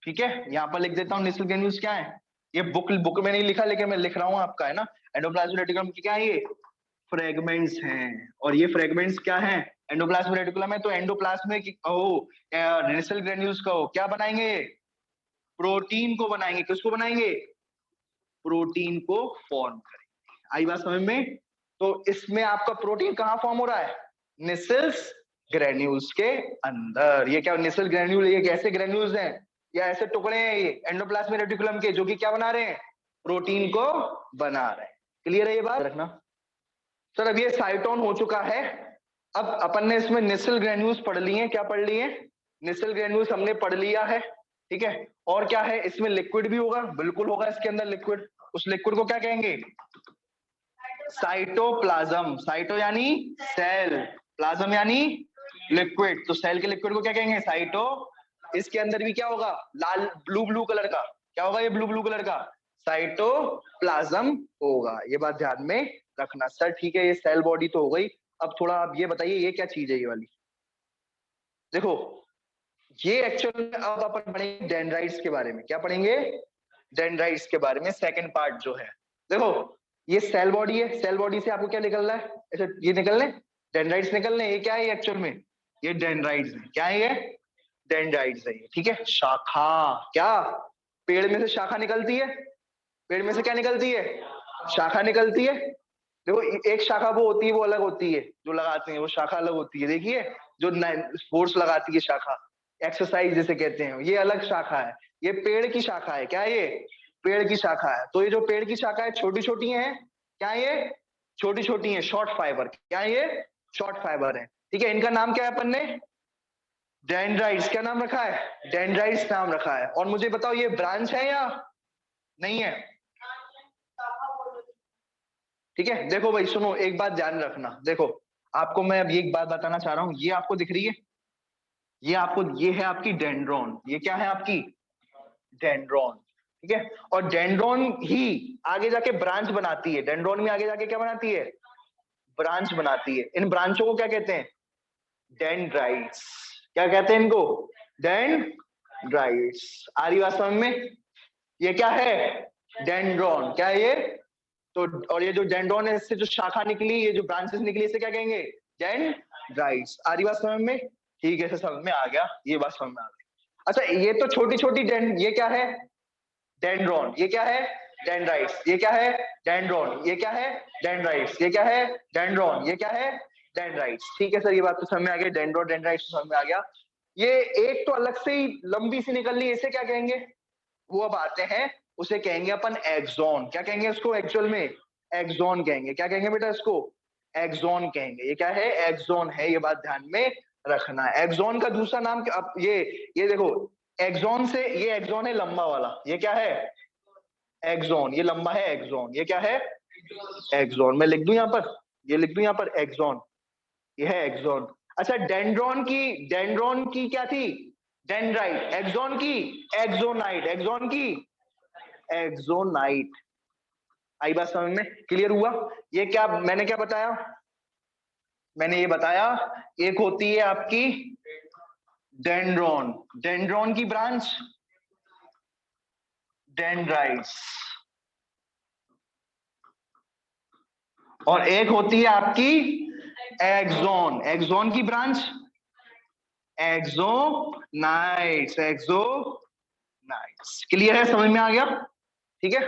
ठीक है, यहां पर लिख देता हूं निस्सेल ग्रेन्यूल्स क्या है। ये बुक में नहीं लिखा, लेकिन मैं लिख रहा हूं आपका, है ना? एंडोप्लाज्मिक रेटिकुलम की क्या है? ये फ्रेगमेंट्स हैं। और ये फ्रेगमेंट्स क्या हैं? एंडोप्लाज्मिक रेटिकुलम है, तो एंडोप्लाज्मिक निस्सेल ग्रेन्यूल्स को क्या बनाएंगे? प्रोटीन को बनाएंगे। किसको बनाएंगे? प्रोटीन को फॉर्म करेंगे। आई बात समझ में? तो इसमें आपका प्रोटीन कहाँ फॉर्म हो रहा है? निस्सेल्स ग्रेन्यूल्स के अंदर। ये क्या निस्सेल ग्रेन्यूल, ये कैसे ग्रेन्यूल्स हैं? या ऐसे टुकड़े हैं ये एंडोप्लाज्मिक रेटिकुलम के, जो कि क्या बना रहे हैं, प्रोटीन को बना रहे हैं। क्लियर है ये बात रखना। सर अब ये साइटोन हो चुका है। अब अपन ने इसमें नेसल ग्रेन्यूल्स पढ़ लिए, क्या पढ़ लिए, नेसल ग्रेन्यूल्स हमने पढ़ लिया है, ठीक है। और क्या है, इसमें लिक्विड भी होगा, बिल्कुल होगा इसके अंदर लिक्विड। उस लिक्विड को क्या कहेंगे, साइटोप्लाज्म। साइटो यानी सेल, प्लाज्म यानी लिक्विड, तो सेल के लिक्विड को क्या कहेंगे, साइटो। इसके अंदर भी क्या होगा, लाल ब्लू ब्लू कलर का, क्या होगा ये ब्लू ब्लू कलर का, साइटोप्लाज्म होगा। ये बात ध्यान में रखना। सर ठीक है, ये सेल बॉडी तो हो गई। अब थोड़ा आप ये बताइए ये क्या चीज है ये वाली, देखो ये एक्चुअल में अब अपन पढ़ेंगे डेंड्राइट्स के बारे में। क्या पढ़ेंगे, डेंड्राइट्स के बारे में सेकंड पार्ट जो है। देखो ये सेल बॉडी है, सेल बॉडी से आपको क्या निकल रहा है, ऐसे ये निकलने डेंड्राइट्स निकलने, ये क्या है एक्चुअल में, ये डेंड्राइट्स है। क्या है ये, डेंड्राइट्स है, ठीक है। शाखा, क्या पेड़ में से शाखा निकलती है, पेड़ में से क्या निकलती है, शाखा निकलती है। देखो एक शाखा वो होती है, वो अलग होती है, जो लगाते हैं वो शाखा अलग होती है। देखिए जो फोर्स लगाती है शाखा, एक्सरसाइज जिसे कहते हैं, ये अलग शाखा है। ये पेड़ की शाखा है, क्या है ये, पेड़ की शाखा है। तो ये जो पेड़ की शाखा है छोटी छोटी है, क्या ये छोटी छोटी है, शॉर्ट फाइबर, क्या ये शॉर्ट फाइबर है, ठीक है। इनका नाम क्या है अपन ने, डेंड्राइट्स। क्या नाम रखा है, डेंड्राइट्स नाम रखा है। और मुझे बताओ ये ब्रांच है या नहीं है, ठीक है। देखो भाई सुनो, एक बात ध्यान रखना, देखो आपको मैं अब ये एक बात बताना चाह रहा हूं, ये आपको दिख रही है, ये आपको, ये है आपकी डेंड्रॉन, ये क्या है आपकी डेंड्रॉन, ठीक है। और डेंड्रॉन ही आगे जाके ब्रांच बनाती है, डेंड्रॉन में आगे जाके क्या बनाती है, ब्रांच बनाती है। इन ब्रांचों को क्या कहते हैं, डेंड्राइट्स। क्या कहते हैं इनको, डेंड्राइट्स। आ रही बात समझ में, ये क्या है, डेंड्रॉन, क्या है ये, तो और ये जो डेंड्रॉन है इससे जो शाखा निकली, ये जो ब्रांचेस निकली, इसे क्या कहेंगे, डेंड्राइट्स। आ रही बात समझ में, ठीक है, समझ में आ गया, ये बात समझ में आ गई। अच्छा ये तो छोटी छोटी ये क्या है, डेंड्रॉन, ये क्या है, डेंड्राइट्स, ये क्या है, डेंड्रॉन, ये क्या है, डेंड्राइट्स, ये क्या है, डेंड्रॉन, ये क्या है, डेंड्राइट्स। ठीक है सर, ये बात तो समझ में आ गई, डेंड्रॉन डेंड्राइट्स समझ में आ गया। ये एक तो अलग से ही लंबी सी निकल रही है, इसे क्या कहेंगे, वो अब आते हैं, उसे कहेंगे अपन एक्सॉन। क्या कहेंगे उसको, एक्चुअल में एक्सॉन कहेंगे। क्या कहेंगे बेटा इसको, एक्सॉन कहेंगे। ये क्या है, एक्सॉन है, ये बात ध्यान में रखना है। एक्सॉन का दूसरा नाम अब ये देखो, एक्सॉन से ये एक्सॉन है लंबा वाला, ये क्या है, एक्सॉन, ये लंबा है एक्सॉन, ये क्या है, एक्सॉन। मैं लिख दूं यहाँ पर, ये लिख दूं यहाँ पर एक्सॉन, ये है एक्सॉन। अच्छा डेंड्रॉन की क्या थी, डेंड्राइट। एक्सॉन की एक्सोनाइट, एक्सॉन की एक्सोनाइट। आई बात समझ में, क्लियर हुआ। ये क्या मैंने क्या बताया, मैंने ये बताया एक होती है आपकी डेंड्रॉन, डेंड्रॉन की ब्रांच डेंड्राइट्स, और एक होती है आपकी एक्सोन, एक्सोन की ब्रांच एक्सोनाइट्स, एक्सोनाइट्स। क्लियर है, समझ में आ गया, ठीक है।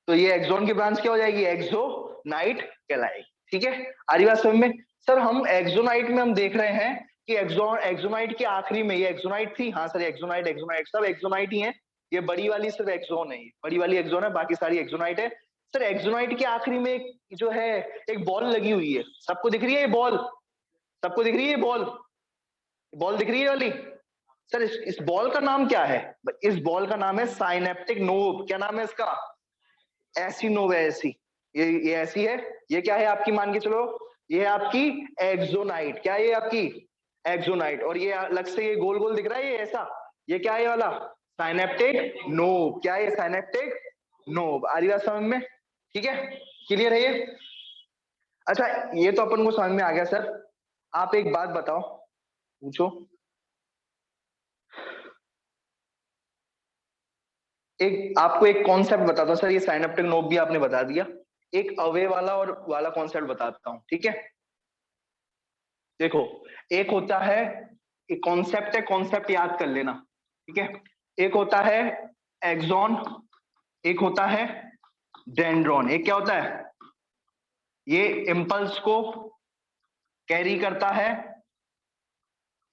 तो ये एक्सोन की ब्रांच क्या हो जाएगी, एक्सोनाइट कहलाएगी, ठीक है। आ रही बात समझ में। सर हम एक्सोनाइट में हम देख रहे हैं कि एक्सोनाइट के आखिरी में ये एक्सोनाइट थी, हाँ सर एक्सोनाइट, एक्सोनाइट सब एक्सोनाइट ही है। ये बड़ी वाली सिर्फ एक्सोन है, बड़ी वाली एक्सोन है, बाकी सारी एक्सोनाइट है। सर एक्सोनाइट के आखिरी में एक जो है एक बॉल लगी हुई है, सबको दिख रही है ये बॉल, सबको दिख रही है ये बॉल, बॉल दिख रही है वाली। सर इस बॉल का नाम क्या है, इस बॉल का नाम है साइनेप्टिक नोब। क्या नाम है इसका, ऐसी नोब है, ऐसी, ये ऐसी है। ये क्या है आपकी, मान के चलो ये है आपकी एक्सोनाइट। क्या है ये आपकी एक्सोनाइट, और ये अलग से ये गोल गोल दिख रहा है ये ऐसा, ये क्या है ये वाला, साइनेप्टिक नोब। क्या है ये, साइनेप्टिक नोब। आ रही बात समझ में, ठीक है, क्लियर है ये। अच्छा ये तो अपन को समझ में आ गया। सर आप एक बात बताओ, पूछो। एक आपको एक कॉन्सेप्ट बताता हूँ सर, ये साइनेप्टिक नोब भी आपने बता दिया, एक अवे वाला और वाला कॉन्सेप्ट बताता हूँ, ठीक है। देखो एक होता है, एक कॉन्सेप्ट है, कॉन्सेप्ट याद कर लेना, ठीक है। एक होता है एक्सॉन, एक होता है डेंड्रॉन। एक क्या होता है, ये इंपल्स को कैरी करता है,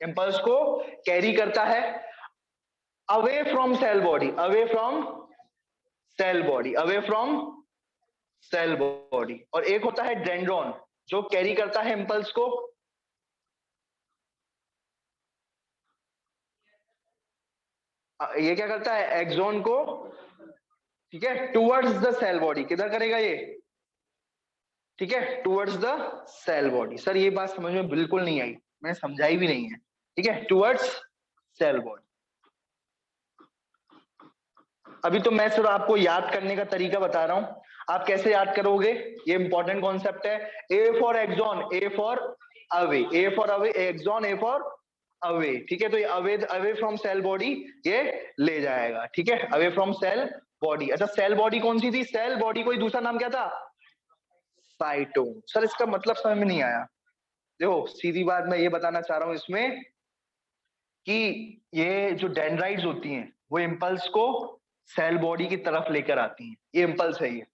इंपल्स को कैरी करता है। Away from cell body, away from cell body, away from cell body. और एक होता है डेंड्रॉन जो कैरी करता है इंपल्स को, ये क्या करता है एक्सॉन को, ठीक है, टुवर्ड्स द सेल बॉडी, किधर करेगा ये, ठीक है, towards the cell body. Sir ये बात समझ में बिल्कुल नहीं आई, मैंने समझाई भी नहीं है, ठीक है, टुवर्ड्स सेल बॉडी। अभी तो मैं सिर्फ आपको याद करने का तरीका बता रहा हूं, आप कैसे याद करोगे, ये इंपॉर्टेंट कॉन्सेप्ट है। A for axon, A for away, A for away, axon, A for away, ठीक है, तो ये away, away from cell body ये ले जाएगा, ठीक है, अवे फ्रॉम सेल बॉडी। अच्छा सेल बॉडी कौन सी थी, सेल बॉडी कोई दूसरा नाम क्या था, साइटोम। सर इसका मतलब समझ में नहीं आया। देखो सीधी बात मैं ये बताना चाह रहा हूं इसमें कि ये जो डेंड्राइट्स होती हैं वो इम्पल्स को सेल बॉडी की तरफ लेकर आती हैं, ये इम्पल्स है ये।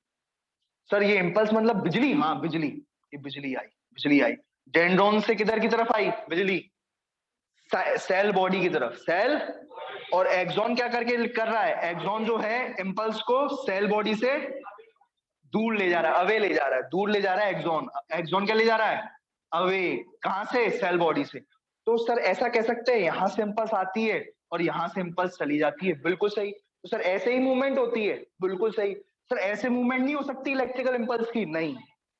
सर ये इम्पल्स मतलब बिजली, हाँ बिजली, ये बिजली आई, बिजली आई डेंड्रॉन से किधर की तरफ आई, बिजली सेल बॉडी की तरफ, सेल। और एक्सॉन क्या करके कर रहा है, एक्सॉन जो है इम्पल्स को सेल बॉडी से दूर ले जा रहा है, अवे ले जा रहा है, दूर ले जा रहा है एक्सॉन। एक्सॉन क्या ले जा रहा है, अवे, कहां से, सेल बॉडी से। तो सर ऐसा कह सकते हैं यहां से इम्पल्स आती है और यहां से इम्पल्स चली जाती है, बिल्कुल सही। तो सर ऐसे ही मूवमेंट होती है, बिल्कुल सही। सर ऐसे मूवमेंट नहीं हो सकती इलेक्ट्रिकल इम्पल्स की, नहीं,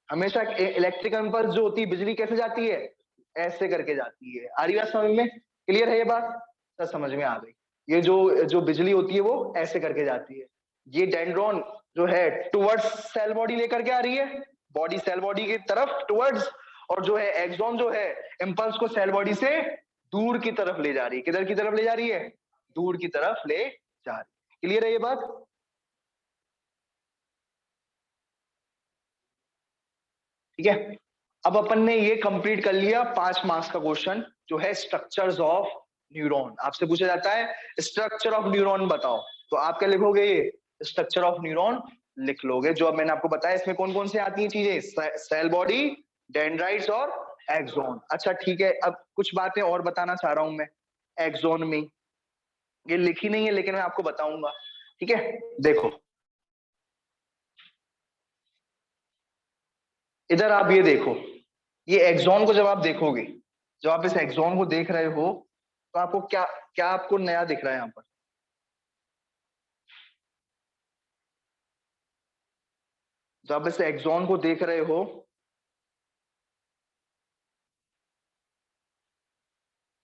हमेशा इलेक्ट्रिकल इम्पल्स जो होती है बिजली कैसे जाती है, ऐसे करके जाती है। आ रही बात समझ में, क्लियर है ये बात, सर समझ में आ गई। ये जो जो बिजली होती है वो ऐसे करके जाती है। ये डेंड्रॉन जो है टुवर्ड्स सेल बॉडी लेकर के आ रही है, बॉडी सेल बॉडी की तरफ टुवर्ड्स, और जो है एक्सॉन जो है इंपल्स को सेल बॉडी से दूर की तरफ ले जा रही है, किधर की तरफ ले जा रही है, दूर की तरफ ले जा रही है। क्लियर है ये बात, ठीक है। अब अपन ने ये कंप्लीट कर लिया 5 मार्क्स का क्वेश्चन जो है स्ट्रक्चर्स ऑफ न्यूरॉन। आपसे पूछा जाता है स्ट्रक्चर ऑफ न्यूरॉन बताओ, तो आप क्या लिखोगे, ये स्ट्रक्चर ऑफ न्यूरॉन लिख लोगे। जो अब मैंने आपको बताया इसमें कौन कौन सी आती है चीजें, सेल बॉडी, डेंड्राइट्स और एक्सॉन। अच्छा ठीक है, अब कुछ बातें और बताना चाह रहा हूं मैं एक्सॉन में, ये लिखी नहीं है लेकिन मैं आपको बताऊंगा, ठीक है। देखो इधर आप ये देखो, ये एक्सॉन को जब आप देखोगे, जब आप इस एक्सॉन को देख रहे हो तो आपको क्या क्या आपको नया दिख रहा है यहाँ पर, जब आप इस एक्सॉन को देख रहे हो,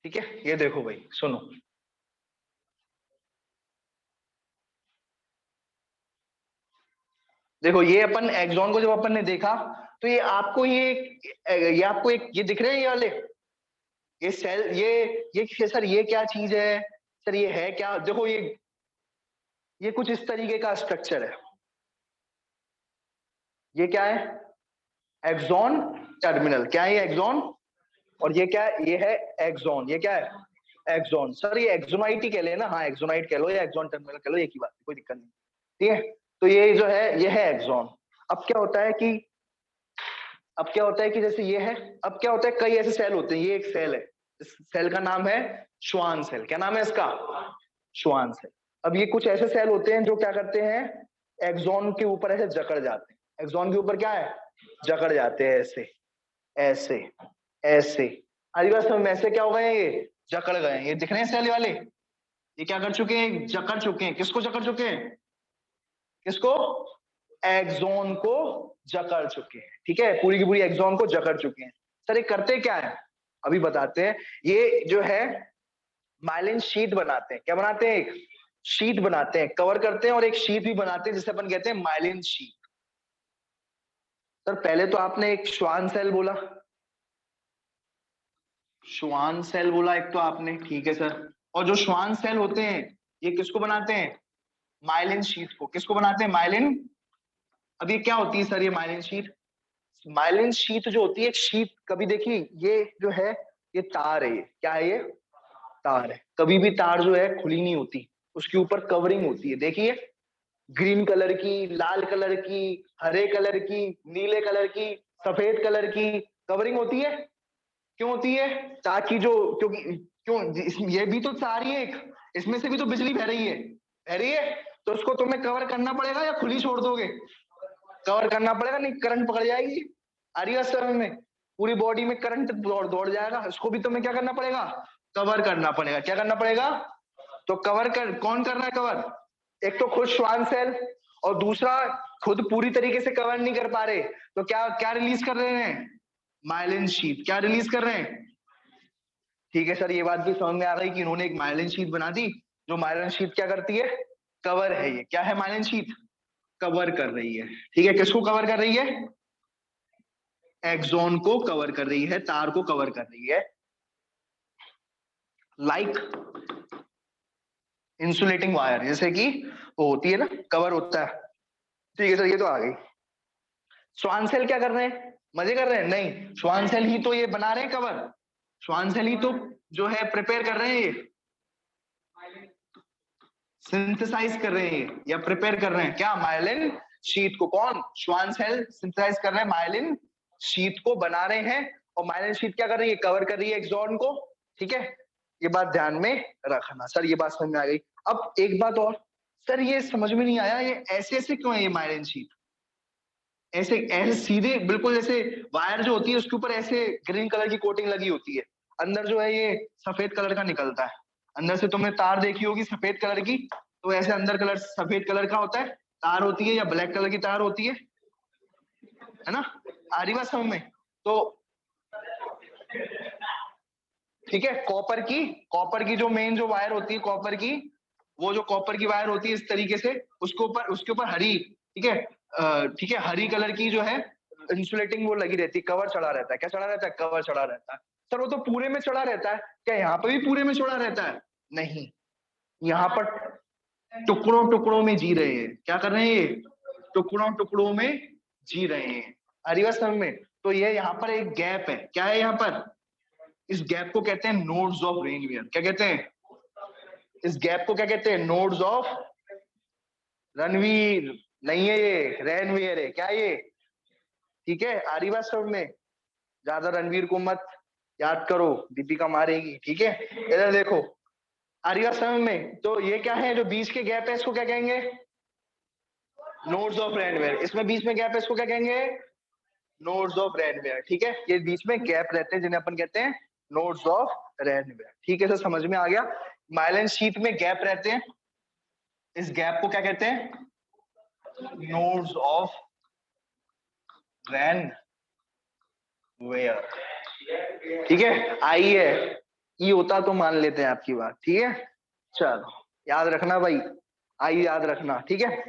ठीक है, ये देखो भाई सुनो, देखो ये अपन एक्सॉन को जब अपन ने देखा तो ये आपको एक ये दिख रहे हैं ये वाले, ये सेल, ये सर ये क्या चीज है, सर ये है क्या, देखो ये कुछ इस तरीके का स्ट्रक्चर है, ये क्या है, एक्सॉन टर्मिनल, क्या है ये एक्सॉन, और ये क्या है, ये है एक्सॉन, ये क्या है एक्सॉन। सर ये एक्सोनाइट ही कह लेना, हाँ एक्सोनाइट कह लो या एक्सॉन टर्मिनल कह लो, एक ही बात, कोई दिक्कत नहीं, ठीक है। तो ये जो है ये है एक्सॉन। अब क्या होता है कि अब क्या होता है कि जैसे ये है, अब क्या होता है कई ऐसे सेल होते हैं, ये एक सेल है, इस सेल का नाम है श्वान सेल, क्या नाम है इसका, श्वान सेल। अब ये कुछ ऐसे सेल होते हैं जो क्या करते हैं, एक्सॉन के ऊपर ऐसे जकड़ जाते हैं, एक्सॉन के ऊपर क्या है, जकड़ जाते हैं, ऐसे ऐसे ऐसे। अरे बस में ऐसे क्या हो गए, ये जकड़ गए, ये दिख रहे हैं सेल वाले, ये क्या कर चुके हैं, जकड़ चुके हैं, किसको जकड़ चुके हैं, किसको, एक्सॉन को जकड़ चुके हैं, ठीक है, पूरी की पूरी एक्सॉन को जकड़ चुके हैं। सर ये करते क्या है, अभी बताते हैं। ये जो है माइलिन शीट बनाते हैं, क्या बनाते हैं, एक शीट बनाते हैं, कवर करते हैं, और एक शीट भी बनाते हैं जिसे अपन कहते हैं माइलिन शीट। सर पहले तो आपने एक श्वान सेल बोला, श्वान सेल बोला एक तो आपने, ठीक है सर, और जो श्वान सेल होते हैं ये किसको बनाते हैं, माइलिन शीट को, किसको बनाते हैं, माइलिन। अब ये क्या होती है सर, ये माइलिन शीट, माइलिन शीट जो होती है, एक शीट कभी देखी, ये जो है ये तार है, ये क्या है, ये तार है, कभी भी तार जो है खुली नहीं होती, उसके ऊपर कवरिंग होती है, देखिए ग्रीन कलर की, लाल कलर की, हरे कलर की, नीले कलर की, सफेद कलर की कवरिंग होती है, क्यों होती है, ताकि जो, क्योंकि क्यों, ये भी तो चाह रही है एक, इसमें से भी तो बिजली बह रही है, तो उसको तुम्हें कवर करना पड़ेगा या खुली छोड़ दोगे? कवर करना पड़ेगा, नहीं करंट पकड़ जाएगी। आ रही है समझ में? पूरी बॉडी में करंट दौड़ जाएगा, इसको भी तुम्हें क्या करना पड़ेगा? कवर करना पड़ेगा। क्या करना पड़ेगा? तो कवर कर, कौन कर रहा है कवर? एक तो खुद श्वान सेल, और दूसरा खुद पूरी तरीके से कवर नहीं कर पा रहे, तो क्या क्या रिलीज कर रहे हैं? Myelin sheath. क्या रिलीज कर रहे हैं? ठीक है सर, ये बात भी समझ में आ गई कि इन्होंने एक माइलिन शीट बना दी, जो माइलिन शीट क्या करती है? कवर है। ये क्या है? माइलिन शीट कवर कर रही है। ठीक है, किसको कवर कर रही है? एक्सॉन को कवर कर रही है, तार को कवर कर रही है। लाइक इंसुलेटिंग वायर, जैसे कि वो होती है ना, कवर होता है। ठीक है सर, ये तो आ गई। श्वान सेल क्या कर रहे हैं? मजे कर रहे हैं? नहीं, श्वान सेल ही तो ये बना रहे हैं कवर। श्वान सेल ही तो जो है प्रिपेयर कर रहे हैं, ये सिंथेसाइज कर रहे हैं या प्रिपेयर कर रहे हैं क्या? माइलिन शीट को। कौन? श्वान सेल सिंथेसाइज कर रहे हैं, माइलिन शीट को बना रहे हैं। और माइलिन शीट क्या कर रही है? कवर कर रही है एक्सॉन को। ठीक है, ये बात ध्यान में रखना सर, ये बात समझ में आ गई। अब एक बात और सर, ये समझ में नहीं आया, ये ऐसे ऐसे क्यों है ये माइलिन शीट? ऐसे ऐसे सीधे बिल्कुल, जैसे वायर जो होती है उसके ऊपर ऐसे ग्रीन कलर की कोटिंग लगी होती है, अंदर जो है ये सफेद कलर का निकलता है। अंदर से तुमने तार देखी होगी सफेद कलर की, तो ऐसे अंदर कलर सफेद कलर का होता है, तार होती है या ब्लैक कलर की तार होती है ना? आ रही बात समझ में? तो ठीक है, कॉपर की जो मेन जो वायर होती है कॉपर की, वो जो कॉपर की वायर होती है इस तरीके से, उसके ऊपर हरी, ठीक है, ठीक है, हरी कलर की जो है इंसुलेटिंग वो लगी रहती है, कवर चढ़ा रहता है। क्या चढ़ा रहता है? कवर चढ़ा रहता है। सर वो तो पूरे में चढ़ा रहता है, क्या यहाँ पे भी पूरे में चढ़ा रहता है? नहीं, यहाँ पर टुकड़ों टुकड़ों में जी रहे हैं। क्या कर रहे हैं? ये टुकड़ों टुकड़ों में जी रहे हैं। अरिवा समझ में? तो ये यहाँ पर एक गैप है। क्या है यहाँ पर? इस गैप को कहते हैं नोड्स ऑफ रेनवियर। क्या कहते हैं? इस गैप को क्या कहते हैं? Nodes of Ranveer. नहीं है ये, रेनवियर है। क्या ये? ठीक है, आ रही बात समझ में? ज्यादा रणवीर को मत याद करो, दीपिका मारेगी। ठीक है, इधर देखो, आ रही बात समझ में? तो ये क्या है, जो बीच के गैप है इसको क्या कहेंगे? Nodes of Ranvier. इसमें बीच में गैप है, इसको क्या कहेंगे? Nodes of Ranvier. ठीक है, ये बीच में गैप रहते हैं जिन्हें अपन कहते हैं नोड्स ऑफ रेनवियर। ठीक है सर, समझ में आ गया? माइलिन शीट में गैप रहते हैं, इस गैप को क्या कहते हैं? Nodes of Ranvier. ठीक है, आई है, ई होता तो मान लेते हैं आपकी बात। ठीक है, चलो याद रखना भाई, आई याद रखना। ठीक है,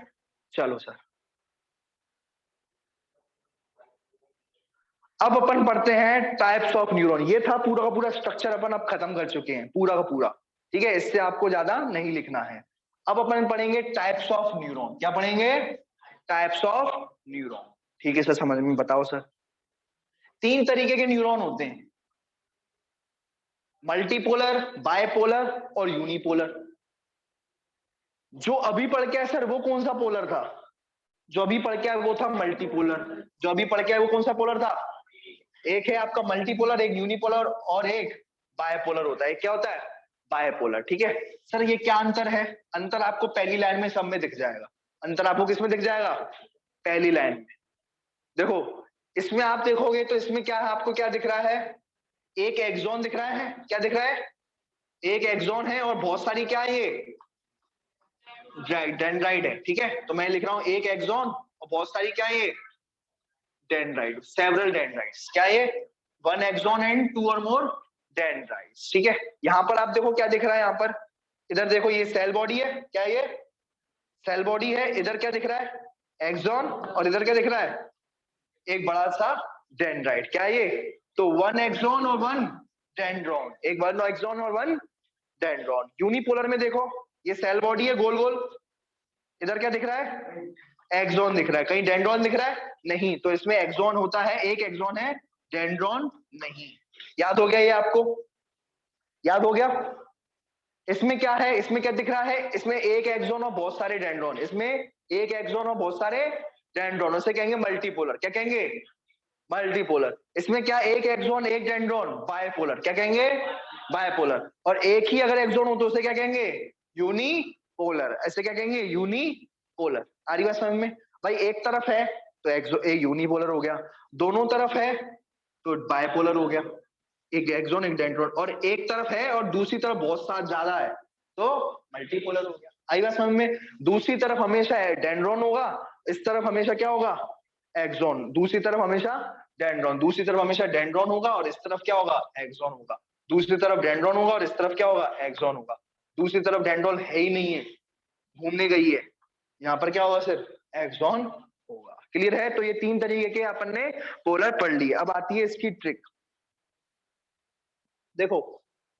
चलो सर, अब अपन पढ़ते हैं टाइप्स ऑफ न्यूरॉन। ये था पूरा का पूरा स्ट्रक्चर, अपन अब खत्म कर चुके हैं पूरा का पूरा। ठीक है, इससे आपको ज्यादा नहीं लिखना है। अब अपन पढ़ेंगे टाइप्स ऑफ न्यूरॉन। क्या पढ़ेंगे? Types of neuron. ठीक है सर, समझ में? बताओ सर। 3 तरीके के न्यूरॉन होते हैं, मल्टीपोलर, बायपोलर और यूनिपोलर। जो अभी पढ़ के आए सर वो कौन सा पोलर था? जो अभी पढ़ के आए वो था मल्टीपोलर। जो अभी पढ़ के आए वो कौन सा पोलर था? एक है आपका मल्टीपोलर, एक यूनिपोलर और एक बायपोलर होता है। क्या होता है? बायपोलर। ठीक है सर, ये क्या अंतर है? अंतर आपको पहली लाइन में सब में दिख जाएगा। अंतर आपको किसमें दिख जाएगा? पहली लाइन में। देखो, इसमें आप देखोगे तो इसमें क्या है, आपको क्या दिख रहा है? एक एक्सॉन दिख रहा है। क्या दिख रहा है? एक एक्सॉन है और बहुत सारी क्या है, ये डेंड्राइट है। ठीक है, तो मैं लिख रहा हूं एक एक्सॉन और बहुत सारी क्या है, ये डेंड्राइट, सेवरल डेंड्राइट्स। क्या ये? 1 एक्सॉन एंड 2 और मोर डेंड्राइट्स। ठीक है, यहां पर आप देखो क्या दिख रहा है, यहां पर इधर देखो, ये सेल बॉडी है। क्या ये सेल बॉडी है? इधर क्या दिख रहा है? एक्सॉन। और इधर क्या दिख रहा है? एक बड़ा सा डेंड्राइट। क्या ये? तो 1 एक्सॉन और 1 डेंड्रॉन, एक 1 एक्सॉन और 1 डेंड्रॉन। यूनिपोलर में देखो, ये सेल बॉडी है गोल गोल, इधर क्या दिख रहा है? एक्सॉन दिख रहा है। कहीं डेंड्रॉन दिख रहा है? नहीं, तो इसमें एक्सॉन होता है, एक एक्सॉन है, डेंड्रॉन नहीं। याद हो गया ये आपको? याद हो गया? इसमें क्या है, इसमें क्या दिख रहा है? इसमें एक एक्सॉन और बहुत सारे डेंड्रॉन। इसमें एक एक्सॉन और बहुत सारे डेंड्रॉन, उसे कहेंगे मल्टीपोलर। क्या कहेंगे? मल्टीपोलर। इसमें क्या एक एक्सॉन एक डेंड्रॉन, बायपोलर। क्या कहेंगे? बायपोलर। और एक ही अगर एक्सॉन हो तो उसे क्या कहेंगे? यूनिपोलर। ऐसे क्या कहेंगे? यूनिपोलर। आ रही बात समझ में? भाई एक तरफ है तो एक यूनिपोलर हो गया, दोनों तरफ है तो बायपोलर हो गया, एक एक्सॉन एक डेंड्रॉन। और एक तरफ है और दूसरी तरफ बहुत सारा ज्यादा है तो मल्टीपोलर हो गया। आई बात समझ में? दूसरी तरफ हमेशा डेंड्रॉन होगा, इस तरफ हमेशा क्या होगा? एक्सॉन। दूसरी तरफ हमेशा डेंड्रॉन, दूसरी तरफ हमेशा डेंड्रॉन होगा और इस तरफ क्या होगा? एक्सॉन होगा। दूसरी तरफ डेंड्रॉन होगा और इस तरफ क्या होगा? एक्सॉन होगा। दूसरी तरफ डेंड्रॉन है ही नहीं है, घूमने गई है, यहाँ पर क्या होगा? सिर्फ एक्सॉन होगा। क्लियर है? तो ये तीन तरीके के अपन ने पोलर पढ़ लिए। अब आती है इसकी ट्रिक। देखो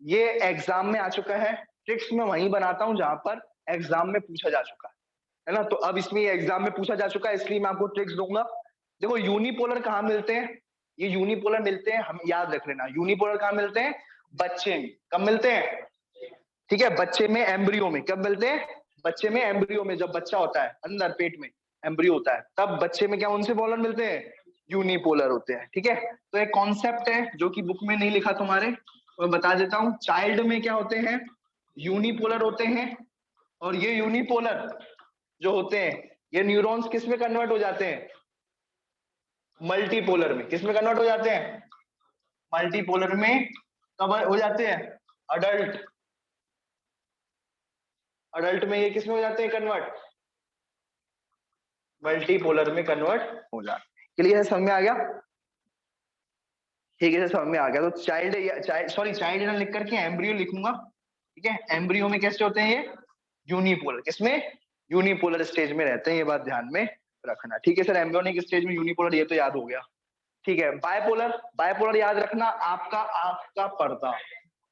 ये एग्जाम में आ चुका है, ट्रिक्स में वहीं बनाता हूं जहां पर एग्जाम में पूछा जा चुका है ना। तो अब इसमें एग्जाम में पूछा जा चुका है इसलिए मैं आपको ट्रिक्स दूंगा। देखो यूनिपोलर कहाँ मिलते हैं? ये यूनिपोलर मिलते हैं, हम याद रख लेना, यूनिपोलर कहाँ मिलते हैं? बच्चे में। कब मिलते हैं? ठीक है, बच्चे में, एम्ब्रियो में। कब मिलते हैं? बच्चे में, एम्ब्रियो में। जब बच्चा होता है अंदर पेट में, एम्ब्रियो होता है, तब बच्चे में क्या उनसे पोलर मिलते हैं? यूनिपोलर होते हैं। ठीक है, तो एक कॉन्सेप्ट है जो कि बुक में नहीं लिखा तुम्हारे, मैं बता देता हूँ। चाइल्ड में क्या होते हैं? यूनिपोलर होते हैं। और ये यूनिपोलर जो होते हैं ये न्यूरॉन्स किस में कन्वर्ट हो जाते हैं? मल्टीपोलर में। किस में कन्वर्ट हो जाते हैं? मल्टीपोलर में। कब हो जाते हैं? अडल्ट। अडल्ट में ये किस में हो जाते हैं कन्वर्ट? मल्टीपोलर में कन्वर्ट हो जाते हैं। क्लियर है? समझ में आ गया? ठीक है, समझ में आ गया। तो चाइल्ड ना लिख करके एम्ब्रियो लिखूंगा। ठीक है, एम्ब्रियो में कैसे होते हैं ये? यूनिपोलर। किसमें? यूनिपोलर स्टेज में रहते हैं, ये बात ध्यान में रखना। ठीक है सर, एम्ब्रियोनिक स्टेज में यूनिपोलर, ये तो याद हो गया। ठीक है, बायपोलर। बायपोलर याद रखना, आपका आंख का पर्दा,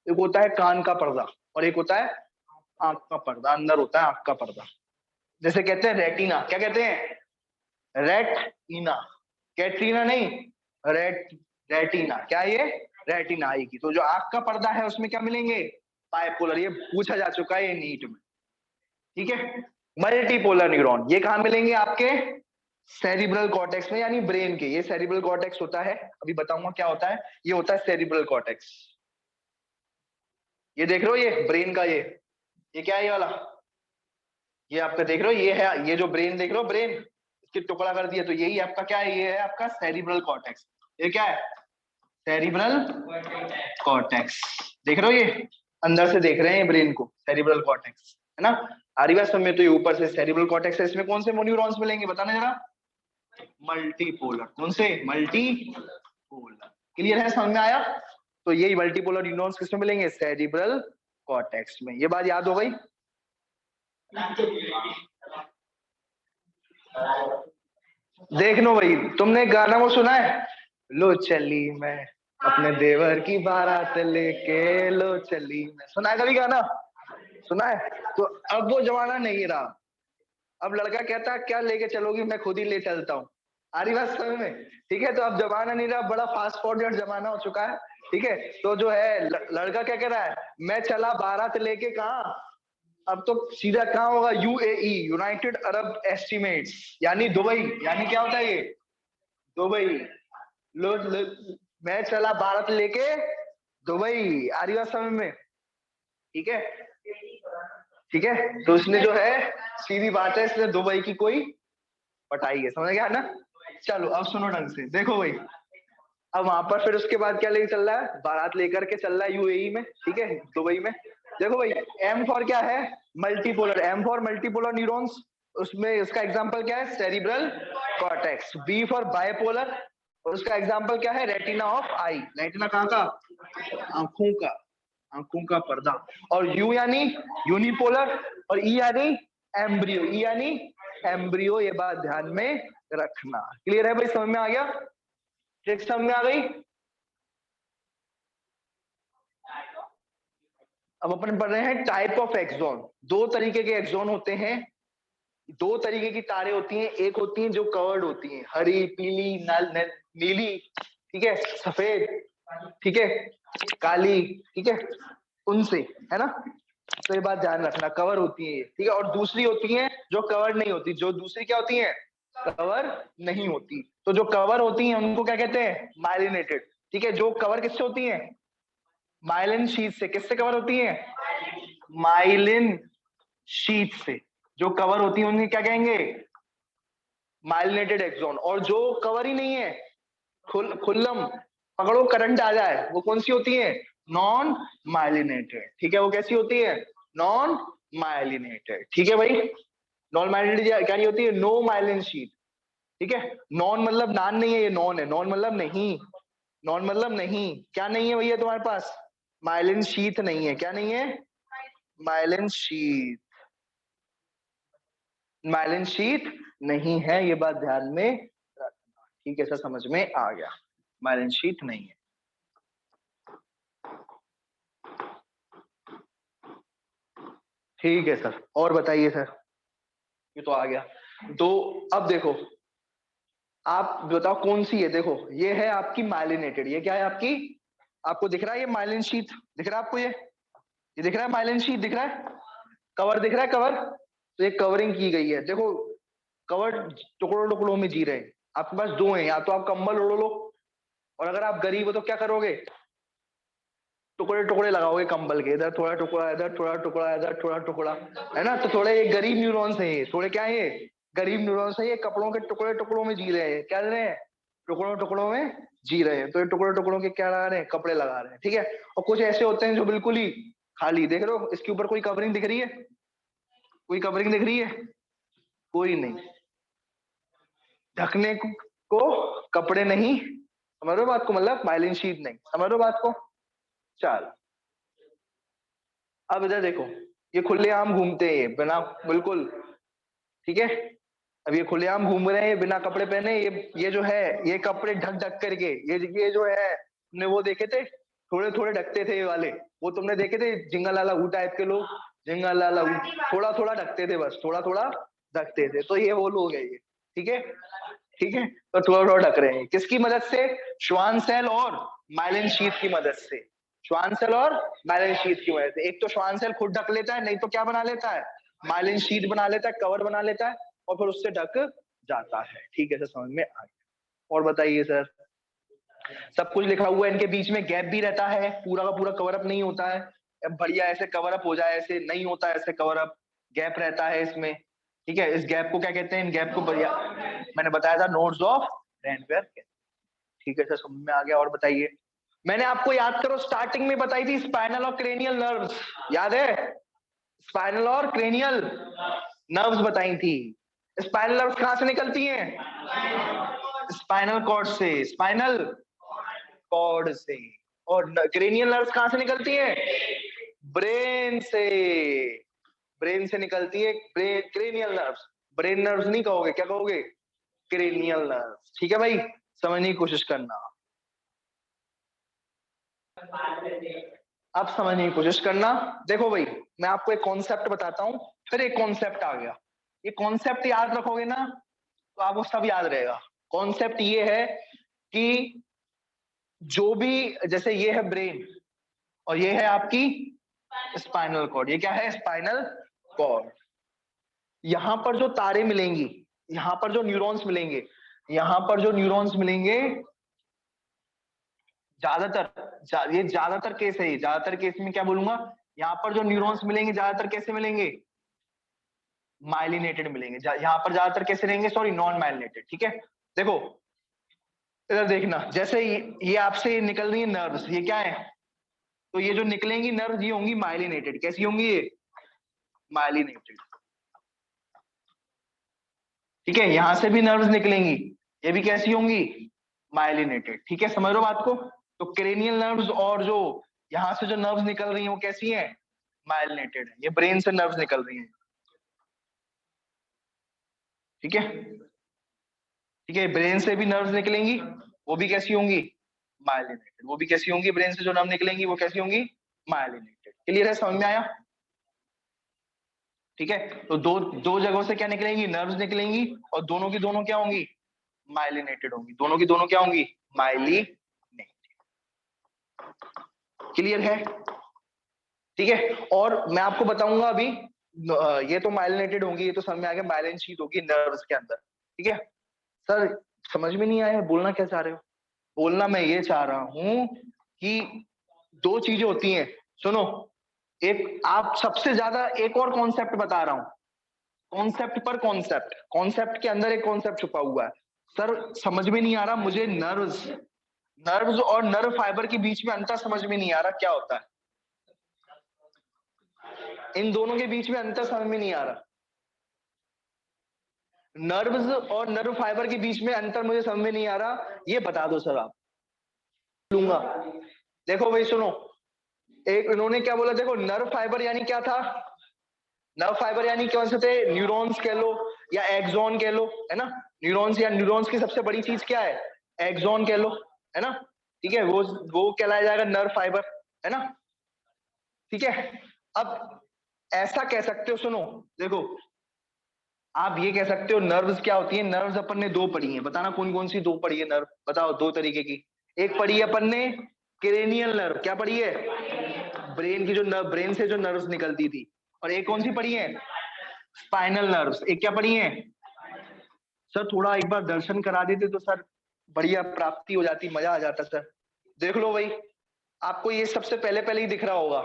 एक होता है कान का पर्दा और एक होता है आंख का पर्दा, अंदर होता है आंख का पर्दा। जैसे कहते हैं रेटिना, क्या कहते हैं? रेटिना। कैटरीना नहीं, रेट रेटिना। क्या ये? रेटिना आएगी। तो जो आंख का पर्दा है उसमें क्या मिलेंगे? बायपोलर। ये पूछा जा चुका है ये नीट में। ठीक है, मल्टीपोलर न्यूरॉन ये कहां मिलेंगे? आपके सेरिब्रल कॉर्टेक्स में, यानी ब्रेन के। ये सेरिब्रल कॉर्टेक्स होता है, अभी बताऊंगा क्या होता है। ये होता है सेरिब्रल कॉर्टेक्स। ये देख रहे हो, ये ब्रेन का, ये क्या है? ये वाला, ये आपका देख रहे हो, ये है, ये जो ब्रेन देख रहे हो, ब्रेन इसके टुकड़ा कर दिया तो यही आपका क्या है? ये है आपका सेरिब्रल कॉर्टेक्स। ये क्या है? Cerebral cortex. देख रहे हो, ये अंदर से देख रहे हैं ब्रेन को, सेरिब्रल कॉर्टेक्स, है ना। आरिवास में तो ये ऊपर से सेरिब्रल कॉर्टेक्स है। इसमें कौन से न्यूरॉन्स मिलेंगे बताना जरा? मल्टीपोलर। कौन से? मल्टीपोलर। क्लियर है? समझ में आया? तो यही मल्टीपोलर न्यूरॉन्स किसमें मिलेंगे? सेरिब्रल कॉर्टेक्स में। ये बात याद हो गई? देख लो भाई, तुमने गाना वो सुना है, लो चली मैं अपने देवर की बारात लेके, लो चली मैं, सुना है कभी गाना? सुना है? तो अब वो जमाना नहीं रहा। अब लड़का कहता है क्या लेके चलोगी, मैं खुद ही ले चलता हूँ। आ रही बात समझ में? ठीक है, तो अब जमाना नहीं रहा, बड़ा फास्ट फॉरवर्ड जमाना हो चुका है। ठीक है, तो जो है लड़का क्या कह रहा है? मैं चला बारात लेके। कहा? अब तो सीधा कहाँ होगा? यूएई, यूनाइटेड अरब एस्टीमेट्स, यानी दुबई। यानी क्या होता है ये? दुबई। मैं चला भारत लेके दुबई। आ रही बात समझ में? ठीक है, ठीक है, तो उसने जो है, सीधी बात है, इसने दुबई की कोई पटाई है, समझ गया ना। चलो अब सुनो ढंग से, देखो भाई, अब वहां पर फिर उसके बाद क्या लेके चल रहा है? बारात लेकर के चल रहा है यूएई में, ठीक है, दुबई में। देखो भाई, एम फॉर क्या है? Multipolar. M for multipolar neurons, उसमें उसका एग्जांपल क्या है? Cerebral cortex. B for bipolar, और उसका एग्जांपल क्या है? Retina of I. रेटिना कहाँ का? आंखों का, आंखों का पर्दा। और यू यानी यूनिपोलर, और ई यानी एम्ब्रियो। ई यानी एम्ब्रियो। ये बात ध्यान में रखना। क्लियर है भाई? समझ में आ गया? ट्रिक समझ में आ गई? अब अपन पढ़ रहे हैं टाइप ऑफ एक्सॉन। दो तरीके के एक्सॉन होते हैं, दो तरीके की तारे होती हैं। एक होती हैं जो कवर्ड होती हैं, हरी, पीली, नीली, ठीक है, सफेद, ठीक है, काली, ठीक है, उनसे, है ना। तो ये बात ध्यान रखना, कवर होती है ये, ठीक है। और दूसरी होती है जो कवर नहीं होती। जो दूसरी क्या होती है? कवर नहीं होती। तो जो कवर होती हैं उनको क्या कहते हैं? माइलिनेटेड। ठीक है, जो कवर किससे होती है? माइलिन शीट से। किससे कवर होती है? माइलिन शीट से। जो कवर होती है उन्हें क्या कहेंगे? Myelinated axon. और जो कवर ही नहीं है, खुल्लम, पकड़ो करंट आ जाए, वो कौन सी होती है? Non myelinated. ठीक है, वो कैसी होती है? Non myelinated. ठीक है भाई, नॉन माइलिनेटेड क्या नहीं होती है? No myelin sheet. ठीक है, नॉन मतलब नान नहीं है, ये नॉन है। नॉन मतलब नहीं, नॉन मतलब नहीं। क्या नहीं है भैया तुम्हारे पास? माइलिन शीट नहीं है। क्या नहीं है? Myelin sheath. माइलिन शीट नहीं है, ये बात ध्यान में रखना। ठीक है, सर समझ में आ गया, माइलिन शीट नहीं है। ठीक है सर, और बताइए सर। ये तो आ गया। तो अब देखो, आप बताओ कौन सी है। देखो, ये है आपकी माइलिनेटेड। ये क्या है आपकी? आपको दिख रहा है ये माइलिन शीट? दिख रहा है आपको ये दिख रहा है माइलिन शीट? दिख रहा है? कवर दिख रहा है? कवर, तो ये कवरिंग की गई है। देखो, कवर टुकड़ों टुकड़ों में जी रहे हैं। आपके पास दो हैं, या तो आप कंबल ओढ़ लो, और अगर आप गरीब हो तो क्या करोगे? टुकड़े टुकड़े लगाओगे कंबल के, इधर थोड़ा टुकड़ा, इधर थोड़ा टुकड़ा, इधर थोड़ा टुकड़ा, है ना? तो थोड़े ये गरीब न्यूरॉन्स हैं, ये थोड़े क्या है? ये गरीब न्यूरॉन्स है। ये कपड़ों के टुकड़े टुकड़ों में जी रहे हैं। क्या कर रहे हैं? टुकड़ों टुकड़ों में जी रहे हैं। तो ये टुकड़े टुकड़ों के क्या लगा रहे हैं? कपड़े लगा रहे हैं। ठीक है, और कुछ ऐसे होते हैं जो बिल्कुल ही खाली। देख रहे हो, इसके ऊपर कोई कवरिंग दिख रही है? कोई कवरिंग दिख रही है? कोई नहीं। ढकने को कपड़े नहीं। समझ रहे हो बात को? मतलब माइलिन शीट नहीं। समझ रहे हो बात को? चल, अब इधर देखो, ये खुलेआम घूमते हैं बिना, बिल्कुल। ठीक है, अब ये खुलेआम घूम रहे हैं बिना कपड़े पहने। ये जो है, ये कपड़े ढक ढक करके, ये जो है, तुमने वो देखे थे, थोड़े थोड़े ढकते थे ये वाले, वो तुमने देखे थे जिंगा लाला ऊ टाइप के लोग। जिंगा लाला ऊ थोड़ा थोड़ा ढकते थे, बस थोड़ा थोड़ा ढकते थे। तो ये वो लोग है ये। ठीक है, ठीक है, तो थोड़ा थोड़ा ढक रहे हैं। किसकी मदद से? श्वान सेल और माइलिन शीट की मदद से। श्वान सेल और माइलिन शीट की मदद से। एक तो श्वान सेल खुद ढक लेता है, नहीं तो क्या बना लेता है? माइलिन शीट बना लेता है, कवर बना लेता है, और फिर उससे ढक जाता है। ठीक है सर, समझ में आ गया। और बताइए सर। सब कुछ लिखा हुआ है, इनके बीच में गैप भी रहता है, पूरा का पूरा कवर अप नहीं होता है। अब बढ़िया ऐसे कवर अप हो जाए, ऐसे नहीं होता है, ऐसे कवर अप, गैप रहता है इसमें। ठीक है, इस गैप को क्या कहते हैं? इन गैप को बढ़िया मैंने बताया था, नोड्स ऑफ रैनफेयर। ठीक है सर, समझ में आ गया। और बताइए, मैंने आपको याद करो स्टार्टिंग में बताई थी स्पाइनल और क्रेनियल नर्व्स, याद है? स्पाइनल और क्रेनियल नर्व्स बताई थी। स्पाइनल नर्व्स कहां से निकलती हैं? स्पाइनल कॉर्ड से। स्पाइनल कॉर्ड से। और क्रेनियल नर्व्स कहां से निकलती हैं? ब्रेन से। ब्रेन से निकलती है क्रेनियल नर्व्स। ब्रेन नर्व्स नहीं कहोगे, क्या कहोगे? Cranial nerves. ठीक है भाई, समझने की कोशिश करना। अब समझने की कोशिश करना। देखो भाई, मैं आपको एक कॉन्सेप्ट बताता हूं, फिर एक कॉन्सेप्ट आ गया। ये कॉन्सेप्ट याद रखोगे ना, तो आपको सब याद रहेगा। कॉन्सेप्ट ये है कि जो भी, जैसे ये है ब्रेन, और ये है आपकी स्पाइनल कॉर्ड। ये क्या है? Spinal cord. यहां पर जो तारे मिलेंगी, यहां पर जो न्यूरॉन्स मिलेंगे, यहां पर जो न्यूरॉन्स मिलेंगे, ये ज्यादातर केस है। ज्यादातर केस में क्या बोलूंगा, यहाँ पर जो न्यूरॉन्स मिलेंगे ज्यादातर कैसे मिलेंगे? माइलिनेटेड मिलेंगे। यहाँ पर ज्यादातर कैसे रहेंगे? Sorry, non myelinated. ठीक है, देखो इधर देखना, जैसे ये आपसे निकल रही है नर्व्स, ये क्या है? तो ये जो निकलेंगी नर्व्स, ये होंगी माइलिनेटेड। कैसी होंगी ये? माइलिनेटेड। ठीक है, यहां से भी नर्व्स निकलेंगी, ये भी कैसी होंगी? माइलिनेटेड। ठीक है, समझ लो बात को? तो क्रेनियल नर्व्स और जो यहां से जो नर्व्स निकल रही हैं वो कैसी हैं? माइलिनेटेड है। ये ब्रेन से नर्व्स निकल रही हैं। ठीक है, ठीक है, ब्रेन से भी नर्व्स निकलेंगी, वो भी कैसी होंगी? माइलिनेटेड। वो भी कैसी होंगी? ब्रेन से जो नर्व निकलेंगी वो कैसी होंगी? माइलिनेटेड। क्लियर है? समझ में आया? ठीक है, तो दो दो जगहों से क्या निकलेंगी? नर्व्स निकलेंगी, और दोनों की दोनों क्या होंगी? माइलिनेटेड होंगी। दोनों की दोनों क्या होंगी? माइलिनेटेड। क्लियर है? ठीक है, और मैं आपको बताऊंगा अभी, ये तो माइलिनेटेड होंगी, ये तो समझ में आ गया, माइलिन शीट होगी नर्व्स के अंदर। ठीक है सर, समझ में नहीं आया, बोलना क्या चाह रहे हो? बोलना मैं ये चाह रहा हूं कि दो चीजें होती हैं, सुनो। एक आप सबसे ज्यादा एक और कॉन्सेप्ट बता रहा हूं, कॉन्सेप्ट पर कॉन्सेप्ट, कॉन्सेप्ट के अंदर एक कॉन्सेप्ट छुपा हुआ है। सर समझ में नहीं आ रहा मुझे, नर्व्स, नर्व्स और नर्व फाइबर के बीच में अंतर समझ में नहीं आ रहा, क्या होता है? इन दोनों के बीच में अंतर समझ में नहीं आ रहा। नर्व्स और नर्व फाइबर के बीच में अंतर मुझे समझ में नहीं आ रहा, ये बता दो सर आप। लूंगा, देखो भाई सुनो, एक इन्होंने क्या बोला, देखो नर्व फाइबर यानी क्या था? नर्व फाइबर यानी कौन से थे? न्यूरॉन्स कह लो या एक्सॉन कह लो, है ना। न्यूरॉन्स या न्यूरॉन्स की सबसे बड़ी चीज क्या है? एक्सॉन कह लो, है ना। ठीक है, वो कहलाया जाएगा नर्व फाइबर, है ना। ठीक है, अब ऐसा कह सकते हो, सुनो देखो, आप ये कह सकते हो नर्व्स क्या होती है। नर्व्स अपन ने दो पढ़ी है, बताना कौन कौन सी दो पढ़ी है नर्व, बताओ दो तरीके की। एक पढ़ी है अपन ने क्रेनियल नर्व, क्या पढ़ी है? ब्रेन की जो नर्व, ब्रेन से जो नर्व्स निकलती थी। और एक कौन सी पढ़ी है? Spinal nerves. एक क्या पढ़ी है? सर थोड़ा एक बार दर्शन करा देते तो सर बढ़िया प्राप्ति हो जाती, मजा आ जाता सर। देख लो भाई, आपको ये सबसे पहले पहले ही दिख रहा होगा,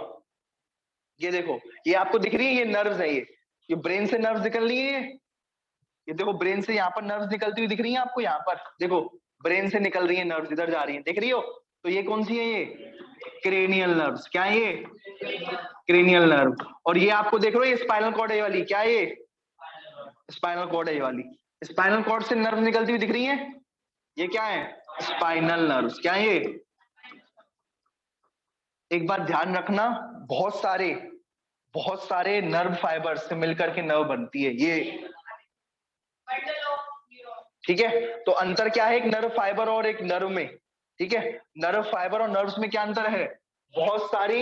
ये देखो, ये आपको दिख रही है, ये नर्व्स है, ये ब्रेन से नर्व्स निकल रही है, ये देखो ब्रेन से यहाँ पर नर्व्स निकलती हुई दिख रही है आपको, यहाँ पर देखो ब्रेन से निकल रही है नर्व्स, इधर जा रही है, देख रही हो? तो ये कौन सी है? ये क्रेनियल नर्व्स। क्या है ये? Cranial nerve. और ये आपको देख रहे हो, ये स्पाइनल कॉर्ड है वाली, क्या है ये? स्पाइनल कॉर्ड है ये वाली। स्पाइनल कॉर्ड से नर्व निकलती हुई दिख रही है, ये क्या है? Spinal nerves. क्या है ये? एक बात ध्यान रखना, बहुत सारे नर्व फाइबर्स से मिलकर के नर्व बनती है ये, ठीक है। तो अंतर क्या है एक नर्व फाइबर और एक नर्व में? ठीक है, नर्व फाइबर और नर्व्स में क्या अंतर है? बहुत सारे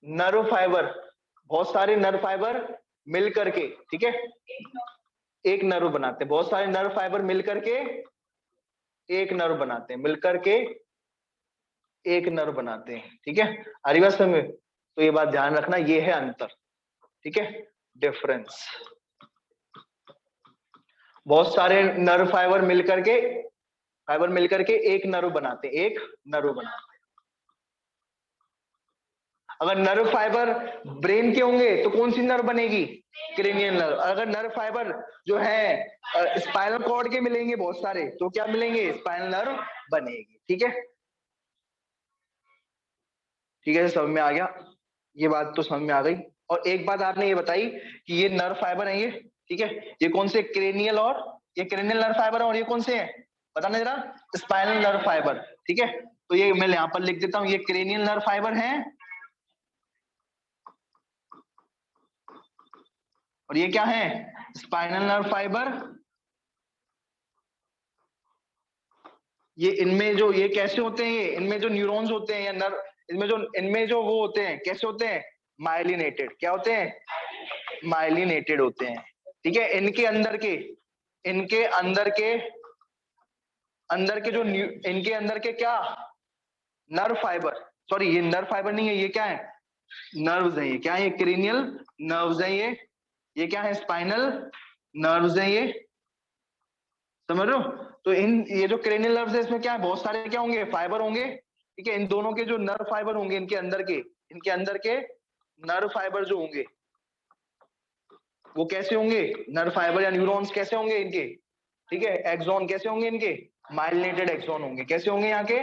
नर्व फाइबर, बहुत सारे नर्व फाइबर मिल करके, ठीक है, एक नर्व बनाते हैं। बहुत सारे नर्व फाइबर मिल करके एक नर्व बनाते हैं, मिलकर के एक नर्व बनाते हैं, ठीक है। हरी बात समझ में? तो ये बात ध्यान रखना, ये है अंतर, ठीक है, डिफरेंस। बहुत सारे नर्व फाइबर मिलकर के एक नर्व बनाते हैं, एक नर्व बनाते हैं। अगर नर्व फाइबर ब्रेन के होंगे तो कौन सी नर्व बनेगी? Cranial nerve. अगर नर्व फाइबर जो है स्पाइनल कॉर्ड के मिलेंगे बहुत सारे, तो क्या मिलेंगे? स्पाइनल नर्व बनेगी, ठीक है। ठीक है, समझ में आ गया, ये बात तो समझ में आ गई। और एक बात आपने ये बताई कि ये नर्व फाइबर है ये, ठीक है, ये कौन से? क्रेनियल, और ये क्रेनियल नर्व फाइबर है, और ये कौन से हैं बताना जरा? स्पाइनल नर्व फाइबर, ठीक है। तो ये मैं यहाँ पर लिख देता हूँ, ये क्रेनियल नर्व फाइबर है, और ये क्या है? Spinal nerve fibre. ये इनमें जो ये कैसे होते हैं, ये इनमें जो न्यूरॉन्स होते हैं या नर्व, इनमें जो वो होते हैं, कैसे होते हैं? माइलिनेटेड। क्या होते हैं? माइलिनेटेड होते हैं, ठीक है। इनके अंदर के जो इनके अंदर के क्या? नर्व फाइबर, सॉरी ये नर्व फाइबर नहीं है, ये क्या है? नर्व्स है ये। क्या है? ये क्रेनियल नर्व्स है ये क्या है? स्पाइनल नर्व्स है ये, समझ रहे हो? तो ये जो क्रेनियल नर्व्स है, इसमें क्या है? बहुत सारे क्या होंगे? फाइबर होंगे, ठीक है। इन दोनों के जो नर्व फाइबर होंगे, इनके अंदर के नर्व फाइबर जो होंगे, वो कैसे होंगे? नर्व फाइबर या न्यूरॉन्स कैसे होंगे इनके? ठीक है, एक्सॉन कैसे होंगे इनके? माइलिनेटेड एक्सॉन होंगे। कैसे होंगे यहाँ के?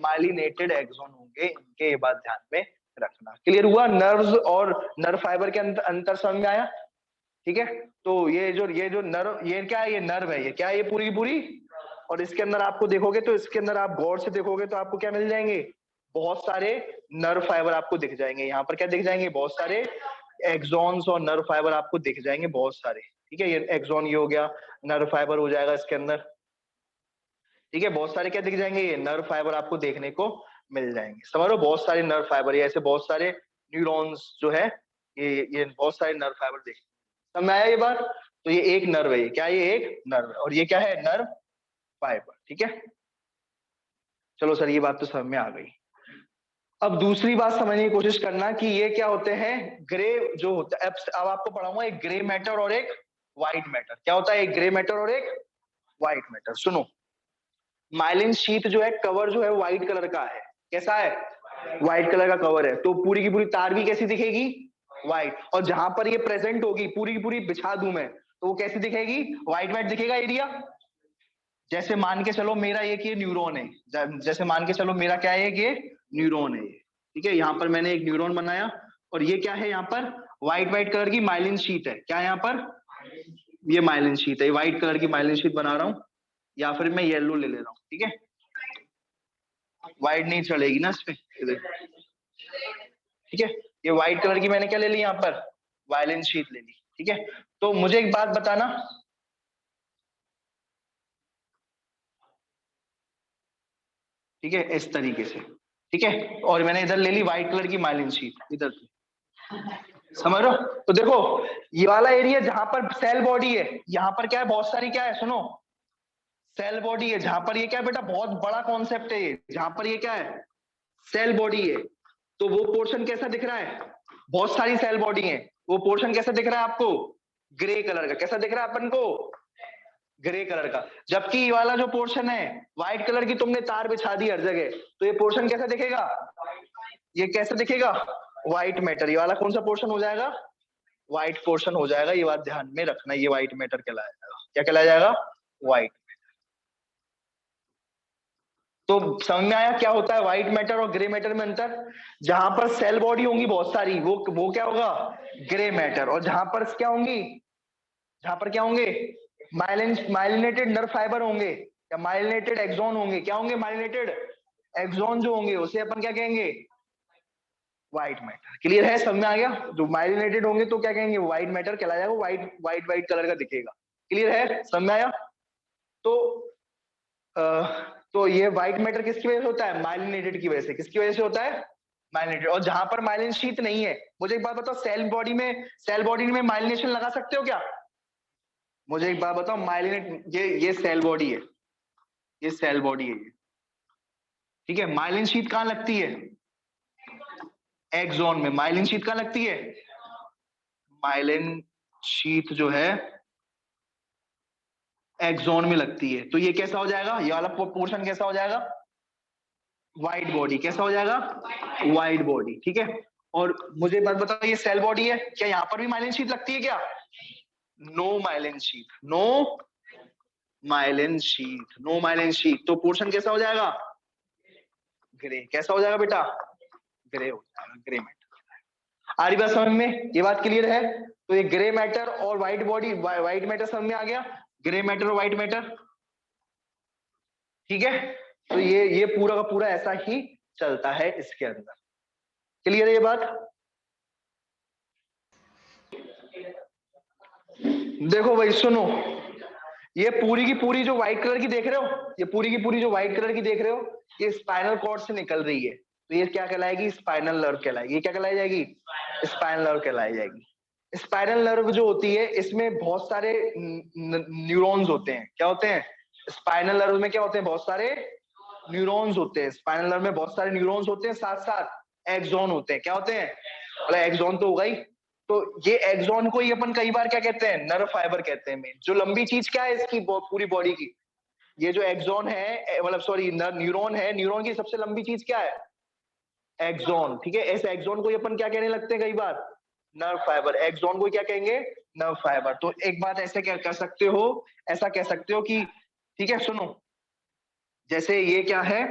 माइलिनेटेड एक्सॉन होंगे इनके, ये बात ध्यान में रखना। क्लियर हुआ? नर्व्स और नर्व फाइबर के अंतर समझ में आया, ठीक है। तो ये जो नर्व, ये क्या है? ये नर्व है, ये क्या है? ये पूरी पूरी। और इसके अंदर आपको देखोगे तो, इसके अंदर आप गौर से देखोगे तो आपको क्या मिल जाएंगे? बहुत सारे नर्व फाइबर आपको दिख जाएंगे। यहाँ पर क्या दिख जाएंगे? बहुत सारे एक्सॉन्स और नर्व फाइबर आपको दिख जाएंगे, बहुत सारे, ठीक है। ये एक्सॉन ये हो गया, नर्व फाइबर हो जाएगा इसके अंदर, ठीक है। बहुत सारे क्या दिख जाएंगे? ये नर्व फाइबर आपको देखने को मिल जाएंगे, समझ लो। बहुत सारे नर्व फाइबर, ऐसे बहुत सारे न्यूरॉन्स जो है, ये बहुत सारे नर्व फाइबर देख, समझ में आया ये बात? तो ये एक नर्व है, क्या? ये एक नर्व है, और ये क्या है? नर्व फाइबर, ठीक है। चलो सर, ये बात तो समझ में आ गई। अब दूसरी बात समझने की कोशिश करना कि ये क्या होते हैं? ग्रे जो होता है, अब आपको पढ़ाऊंगा एक ग्रे मैटर और एक व्हाइट मैटर। क्या होता है? एक ग्रे मैटर और एक व्हाइट मैटर। सुनो, माइलिन शीट जो है, कवर जो है व्हाइट कलर का है। कैसा है? व्हाइट कलर का कवर है। तो पूरी की पूरी तार भी कैसी दिखेगी? व्हाइट। और जहां पर ये प्रेजेंट होगी, पूरी की पूरी बिछा दूं मैं, तो वो कैसी दिखेगी? व्हाइट व्हाइट दिखेगा एरिया। जैसे मान के चलो मेरा एक ये न्यूरॉन है, जैसे मान के चलो मेरा क्या है, ये न्यूरॉन है, ठीक है। यहाँ पर मैंने एक न्यूरॉन बनाया, और ये क्या है? यहाँ पर व्हाइट व्हाइट कलर की माइलिन शीट है। क्या है यहाँ पर? ये माइलिन शीट है, व्हाइट कलर की माइलिन शीट बना रहा हूँ, या फिर मैं येलो ले ले रहा हूँ, ठीक है। व्हाइट नहीं चलेगी ना इसमें, ठीक है। ये व्हाइट कलर की मैंने क्या ले ली यहाँ पर? वायलिन शीट ले ली, ठीक है। तो मुझे एक बात बताना, ठीक है, इस तरीके से, ठीक है। और मैंने इधर ले ली व्हाइट कलर की माइलिन शीट, इधर की, समझ रहे हो? तो देखो, ये वाला एरिया जहां पर सेल बॉडी है, यहाँ पर क्या है? बहुत सारी क्या है? सुनो, सेल बॉडी है। जहां पर ये क्या है बेटा? बहुत बड़ा कॉन्सेप्ट है ये। जहां पर ये क्या है? सेल बॉडी है। तो वो पोर्शन कैसा दिख रहा है? बहुत सारी सेल बॉडी है। वो पोर्शन कैसा दिख रहा है आपको? ग्रे कलर का। कैसा दिख रहा है अपन को? ग्रे कलर का। जबकि ये वाला जो पोर्शन है, व्हाइट कलर की तुमने तार बिछा दी हर जगह, तो ये पोर्शन कैसा दिखेगा? ये कैसा दिखेगा? White matter. ये वाला कौन सा पोर्शन हो जाएगा? व्हाइट पोर्शन हो जाएगा। ये बात ध्यान में रखना, ये व्हाइट मैटर कहलाया जाएगा। क्या कहलाया जाएगा? व्हाइट। तो समझ में आया क्या होता है व्हाइट मैटर और ग्रे मैटर में अंतर? जहां पर सेल बॉडी होंगी बहुत सारी, वो क्या होगा? Grey matter. और जहां पर क्या होंगी? जहां पर क्या होंगे? माइलिनेटेड नर्व फाइबर होंगे, या माइलिनेटेड एक्सॉन होंगे। क्या होंगे? माइलिनेटेड एक्सॉन जो होंगे, उसे अपन क्या कहेंगे? White matter. क्लियर है? समझ में आ गया? जो माइलिनेटेड होंगे तो क्या कहेंगे? व्हाइट मैटर कहलाया जाएगा। व्हाइट व्हाइट व्हाइट कलर का दिखेगा। क्लियर है? समझ में आया? तो तो ये व्हाइट मैटर किसकी वजह से होता है? माइलिनेटेड की वजह से। किसकी वजह से होता है? माइलिनेटेड। और जहां पर माइलिन शीट नहीं है, मुझे एक बात बताओ, सेल बॉडी में माइलिनेशन लगा सकते हो क्या? मुझे एक बात बताओ, माइलिनेट, ये सेल बॉडी है, ये सेल बॉडी है ये, ठीक है। माइलिन शीट कहां लगती है? एक्सॉन में। माइलिन शीट कहां लगती है? माइलिन शीट जो है एक्सॉन में लगती है। तो ये कैसा हो जाएगा? ये वाला पोर्शन कैसा हो जाएगा? White body. कैसा हो जाएगा? व्हाइट बॉडी, ठीक है। और मुझे बात बताओ, ये सेल बॉडी है, क्या यहाँ पर भी माइलिन शीट लगती है क्या? No myelin sheet, no myelin sheet, no myelin sheet. तो पोर्शन कैसा हो जाएगा? ग्रे। कैसा हो जाएगा बेटा? ग्रे हो जाएगा, ग्रे मैटर। आ रही बात समझ में? ये बात क्लियर है? तो ये ग्रे मैटर और व्हाइट बॉडी, व्हाइट मैटर समझ में आ गया? ग्रे मैटर और व्हाइट मैटर, ठीक है। तो ये पूरा का पूरा ऐसा ही चलता है इसके अंदर। क्लियर है ये बात? देखो भाई सुनो, ये पूरी की पूरी जो व्हाइट कलर की देख रहे हो, ये पूरी की पूरी जो व्हाइट कलर की देख रहे हो, ये स्पाइनल कॉर्ड से निकल रही है। तो ये क्या कहलाएगी? स्पाइनल नर्व कहलाएगी। ये क्या कहलाई जाएगी? स्पाइनल नर्व कहलाई जाएगी। स्पाइनल नर्व जो होती है, इसमें बहुत सारे न्यूरॉन्स होते हैं। क्या होते हैं? स्पाइनल नर्व में क्या होते हैं? बहुत सारे न्यूरॉन्स होते हैं। स्पाइनल नर्व में बहुत सारे न्यूरॉन्स होते हैं, साथ साथ एक्सॉन होते हैं। क्या होते हैं? मतलब एक्सॉन तो होगा ही। तो ये एक्सॉन को ही अपन कई बार क्या कहते हैं? नर्व फाइबर कहते हैं। मेन जो लंबी चीज क्या है इसकी पूरी बॉडी की, ये जो एक्सॉन है, मतलब सॉरी न्यूरॉन है, न्यूरॉन की सबसे लंबी चीज क्या है? एक्सॉन, ठीक है। इस एक्सॉन को ही अपन क्या कहने लगते हैं कई बार? Nerve fibre. एक्सॉन को क्या कहेंगे? Nerve fibre. तो एक बात ऐसे क्या कर सकते हो, ऐसा कह सकते हो कि, ठीक है सुनो, जैसे ये क्या है,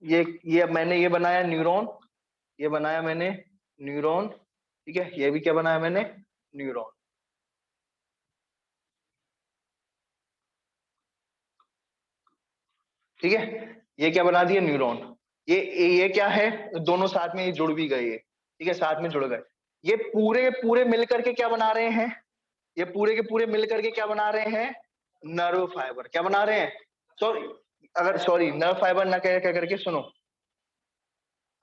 ये मैंने ये बनाया न्यूरॉन, ये बनाया मैंने न्यूरॉन, ठीक है। ये भी क्या बनाया मैंने? न्यूरॉन, ठीक है। ये क्या बना दिया? न्यूरॉन। ये क्या है? दोनों साथ में ये जुड़ भी गए, ठीक है, साथ में जुड़ गए। ये पूरे पूरे मिल करके क्या बना रहे हैं? ये पूरे के पूरे मिल करके क्या बना रहे हैं? Nerve fibre. क्या बना रहे हैं? सॉरी, अगर सॉरी नर्व फाइबर ना कह क्या करके सुनो,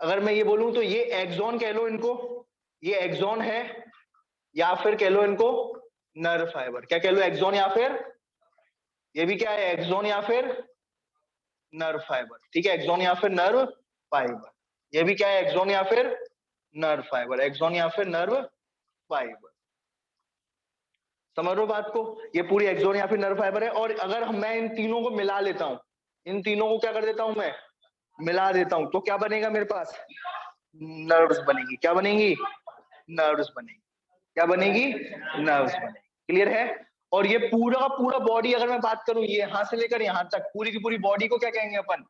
अगर मैं ये बोलूं तो ये एक्सॉन कह लो इनको, ये एक्सॉन है, या फिर कह लो इनको नर्व फाइबर। क्या कह लो? एक्सॉन या फिर, ये भी क्या है? एक्सॉन या फिर नर्व फाइबर, ठीक है। एक्सॉन या फिर नर्व फाइबर। ये भी क्या है? एक्सॉन या फिर नर्व फाइबर, एक्सॉन या फिर नर्व फाइबर। समझ रहे हो बात को? ये पूरी एक्सोन या फिर नर्व फाइबर है। और अगर मैं इन तीनों को मिला लेता हूँ, इन तीनों को क्या कर देता हूं मैं, मिला देता हूं, तो क्या बनेगा मेरे पास? नर्व्स बनेगी। क्या बनेगी? नर्व्स बनेगी। क्या बनेगी? नर्व्स बनेगी। क्लियर है? और ये पूरा का पूरा बॉडी, अगर मैं बात करूं ये यहां से लेकर यहां तक, पूरी की पूरी बॉडी को क्या कहेंगे अपन?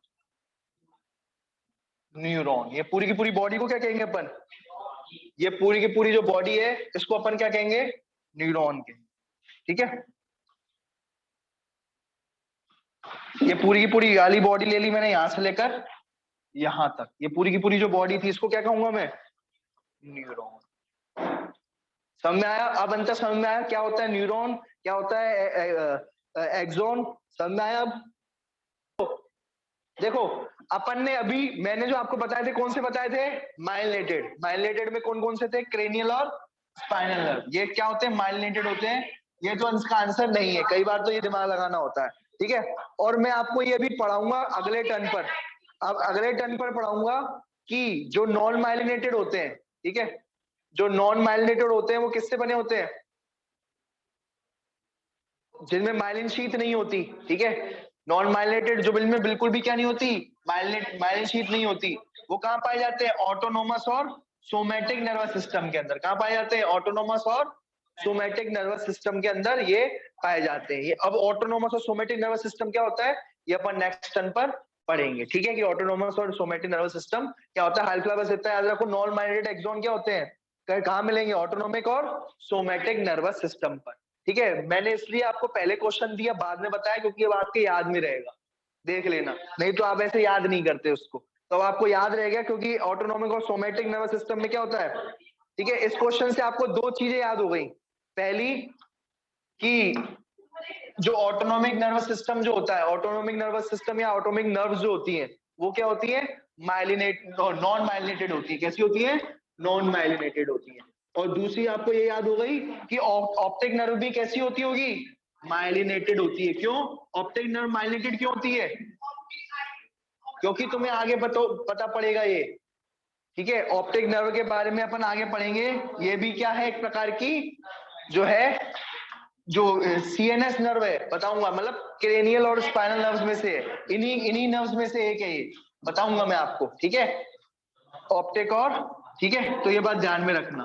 न्यूरॉन। ये पूरी की पूरी बॉडी को क्या कहेंगे अपन? ये पूरी की पूरी जो बॉडी है इसको अपन क्या कहेंगे? न्यूरॉन कहेंगे। ठीक है, ये पूरी की पूरी वाली बॉडी ले ली मैंने, यहां से लेकर यहां तक, ये पूरी की पूरी जो बॉडी थी इसको क्या कहूंगा मैं? न्यूरॉन। समझ में आया? अब अंतर समझ में आया क्या होता है न्यूरॉन, क्या होता है एक्सोन? समझ में आया? अब देखो, अपन ने अभी, मैंने जो आपको बताए थे, कौन से बताए थे? माइलिनेटेड। माइलिनेटेड में कौन कौन से थे? क्रेनियल और स्पाइनल नर्व। ये क्या होते हैं? माइलिनेटेड होते हैं। ये तो इसका आंसर नहीं है, कई बार तो ये दिमाग लगाना होता है। ठीक है, और मैं आपको ये भी पढ़ाऊंगा अगले टर्न पर। अब अगले टर्न पर पढ़ाऊंगा कि जो नॉन माइलिनेटेड होते हैं, ठीक है, जो नॉन माइलिनेटेड होते हैं वो किससे बने होते हैं? जिनमें माइलिन शीथ नहीं होती। ठीक है, नॉन माइलिनेटेड जो में बिल्कुल भी क्या नहीं होती? माइलिन शीथ नहीं होती। वो कहां पाए जाते हैं? ऑटोनोमस और सोमैटिक नर्वस सिस्टम के अंदर। कहां पाए जाते हैं? ऑटोनोमस और सोमैटिक नर्वस सिस्टम के अंदर ये पाए जाते हैं। ये अब ऑटोनोमस और सोमैटिक नर्वस सिस्टम क्या होता है, ये अपन नेक्स्ट टर्न पर पढ़ेंगे। ठीक है, कि ऑटोनोमस और सोमैटिक नर्वस सिस्टम क्या होता है। हाइल्फ्ला बस इतना याद रखो, नॉन माइलिनेटेड एक्सोन क्या होते हैं, कहां मिलेंगे? ऑटोनोमिक और सोमैटिक नर्वस सिस्टम पर। ठीक है, मैंने इसलिए आपको पहले क्वेश्चन दिया, बाद में बताया, क्योंकि अब आपके याद में रहेगा, देख लेना, नहीं तो आप ऐसे याद नहीं करते उसको, तो आपको याद रहेगा, क्योंकि ऑटोनोमिक और सोमैटिक नर्वस सिस्टम में क्या होता है। ठीक है, इस क्वेश्चन से आपको दो चीजें याद हो गई। पहली कि जो ऑटोनोमिक नर्वस सिस्टम जो होता है, ऑटोनोमिक नर्वस सिस्टम या ऑटोनोमिक नर्व्स जो होती है वो क्या होती है? माइलिनेट, नॉन माइलिनेटेड होती है। कैसी होती है? नॉन माइलिनेटेड होती है। और दूसरी आपको ये याद हो गई कि ऑप्टिक नर्व भी कैसी होती होगी? माइलिनेटेड होती है। क्यों ऑप्टिक नर्व माइलिनेटेड क्यों होती है? क्योंकि तुम्हें आगे पता पड़ेगा ये। ठीक है, ऑप्टिक नर्व के बारे में अपन आगे पढ़ेंगे। ये भी क्या है, एक प्रकार की जो है, जो सीएनएस नर्व है, बताऊंगा, मतलब क्रेनियल और स्पाइनल नर्व्स में से है, इन्हीं नर्व्स में से एक है ये, बताऊंगा मैं आपको। ठीक है, ऑप्टिक और, ठीक है, तो ये बात ध्यान में रखना।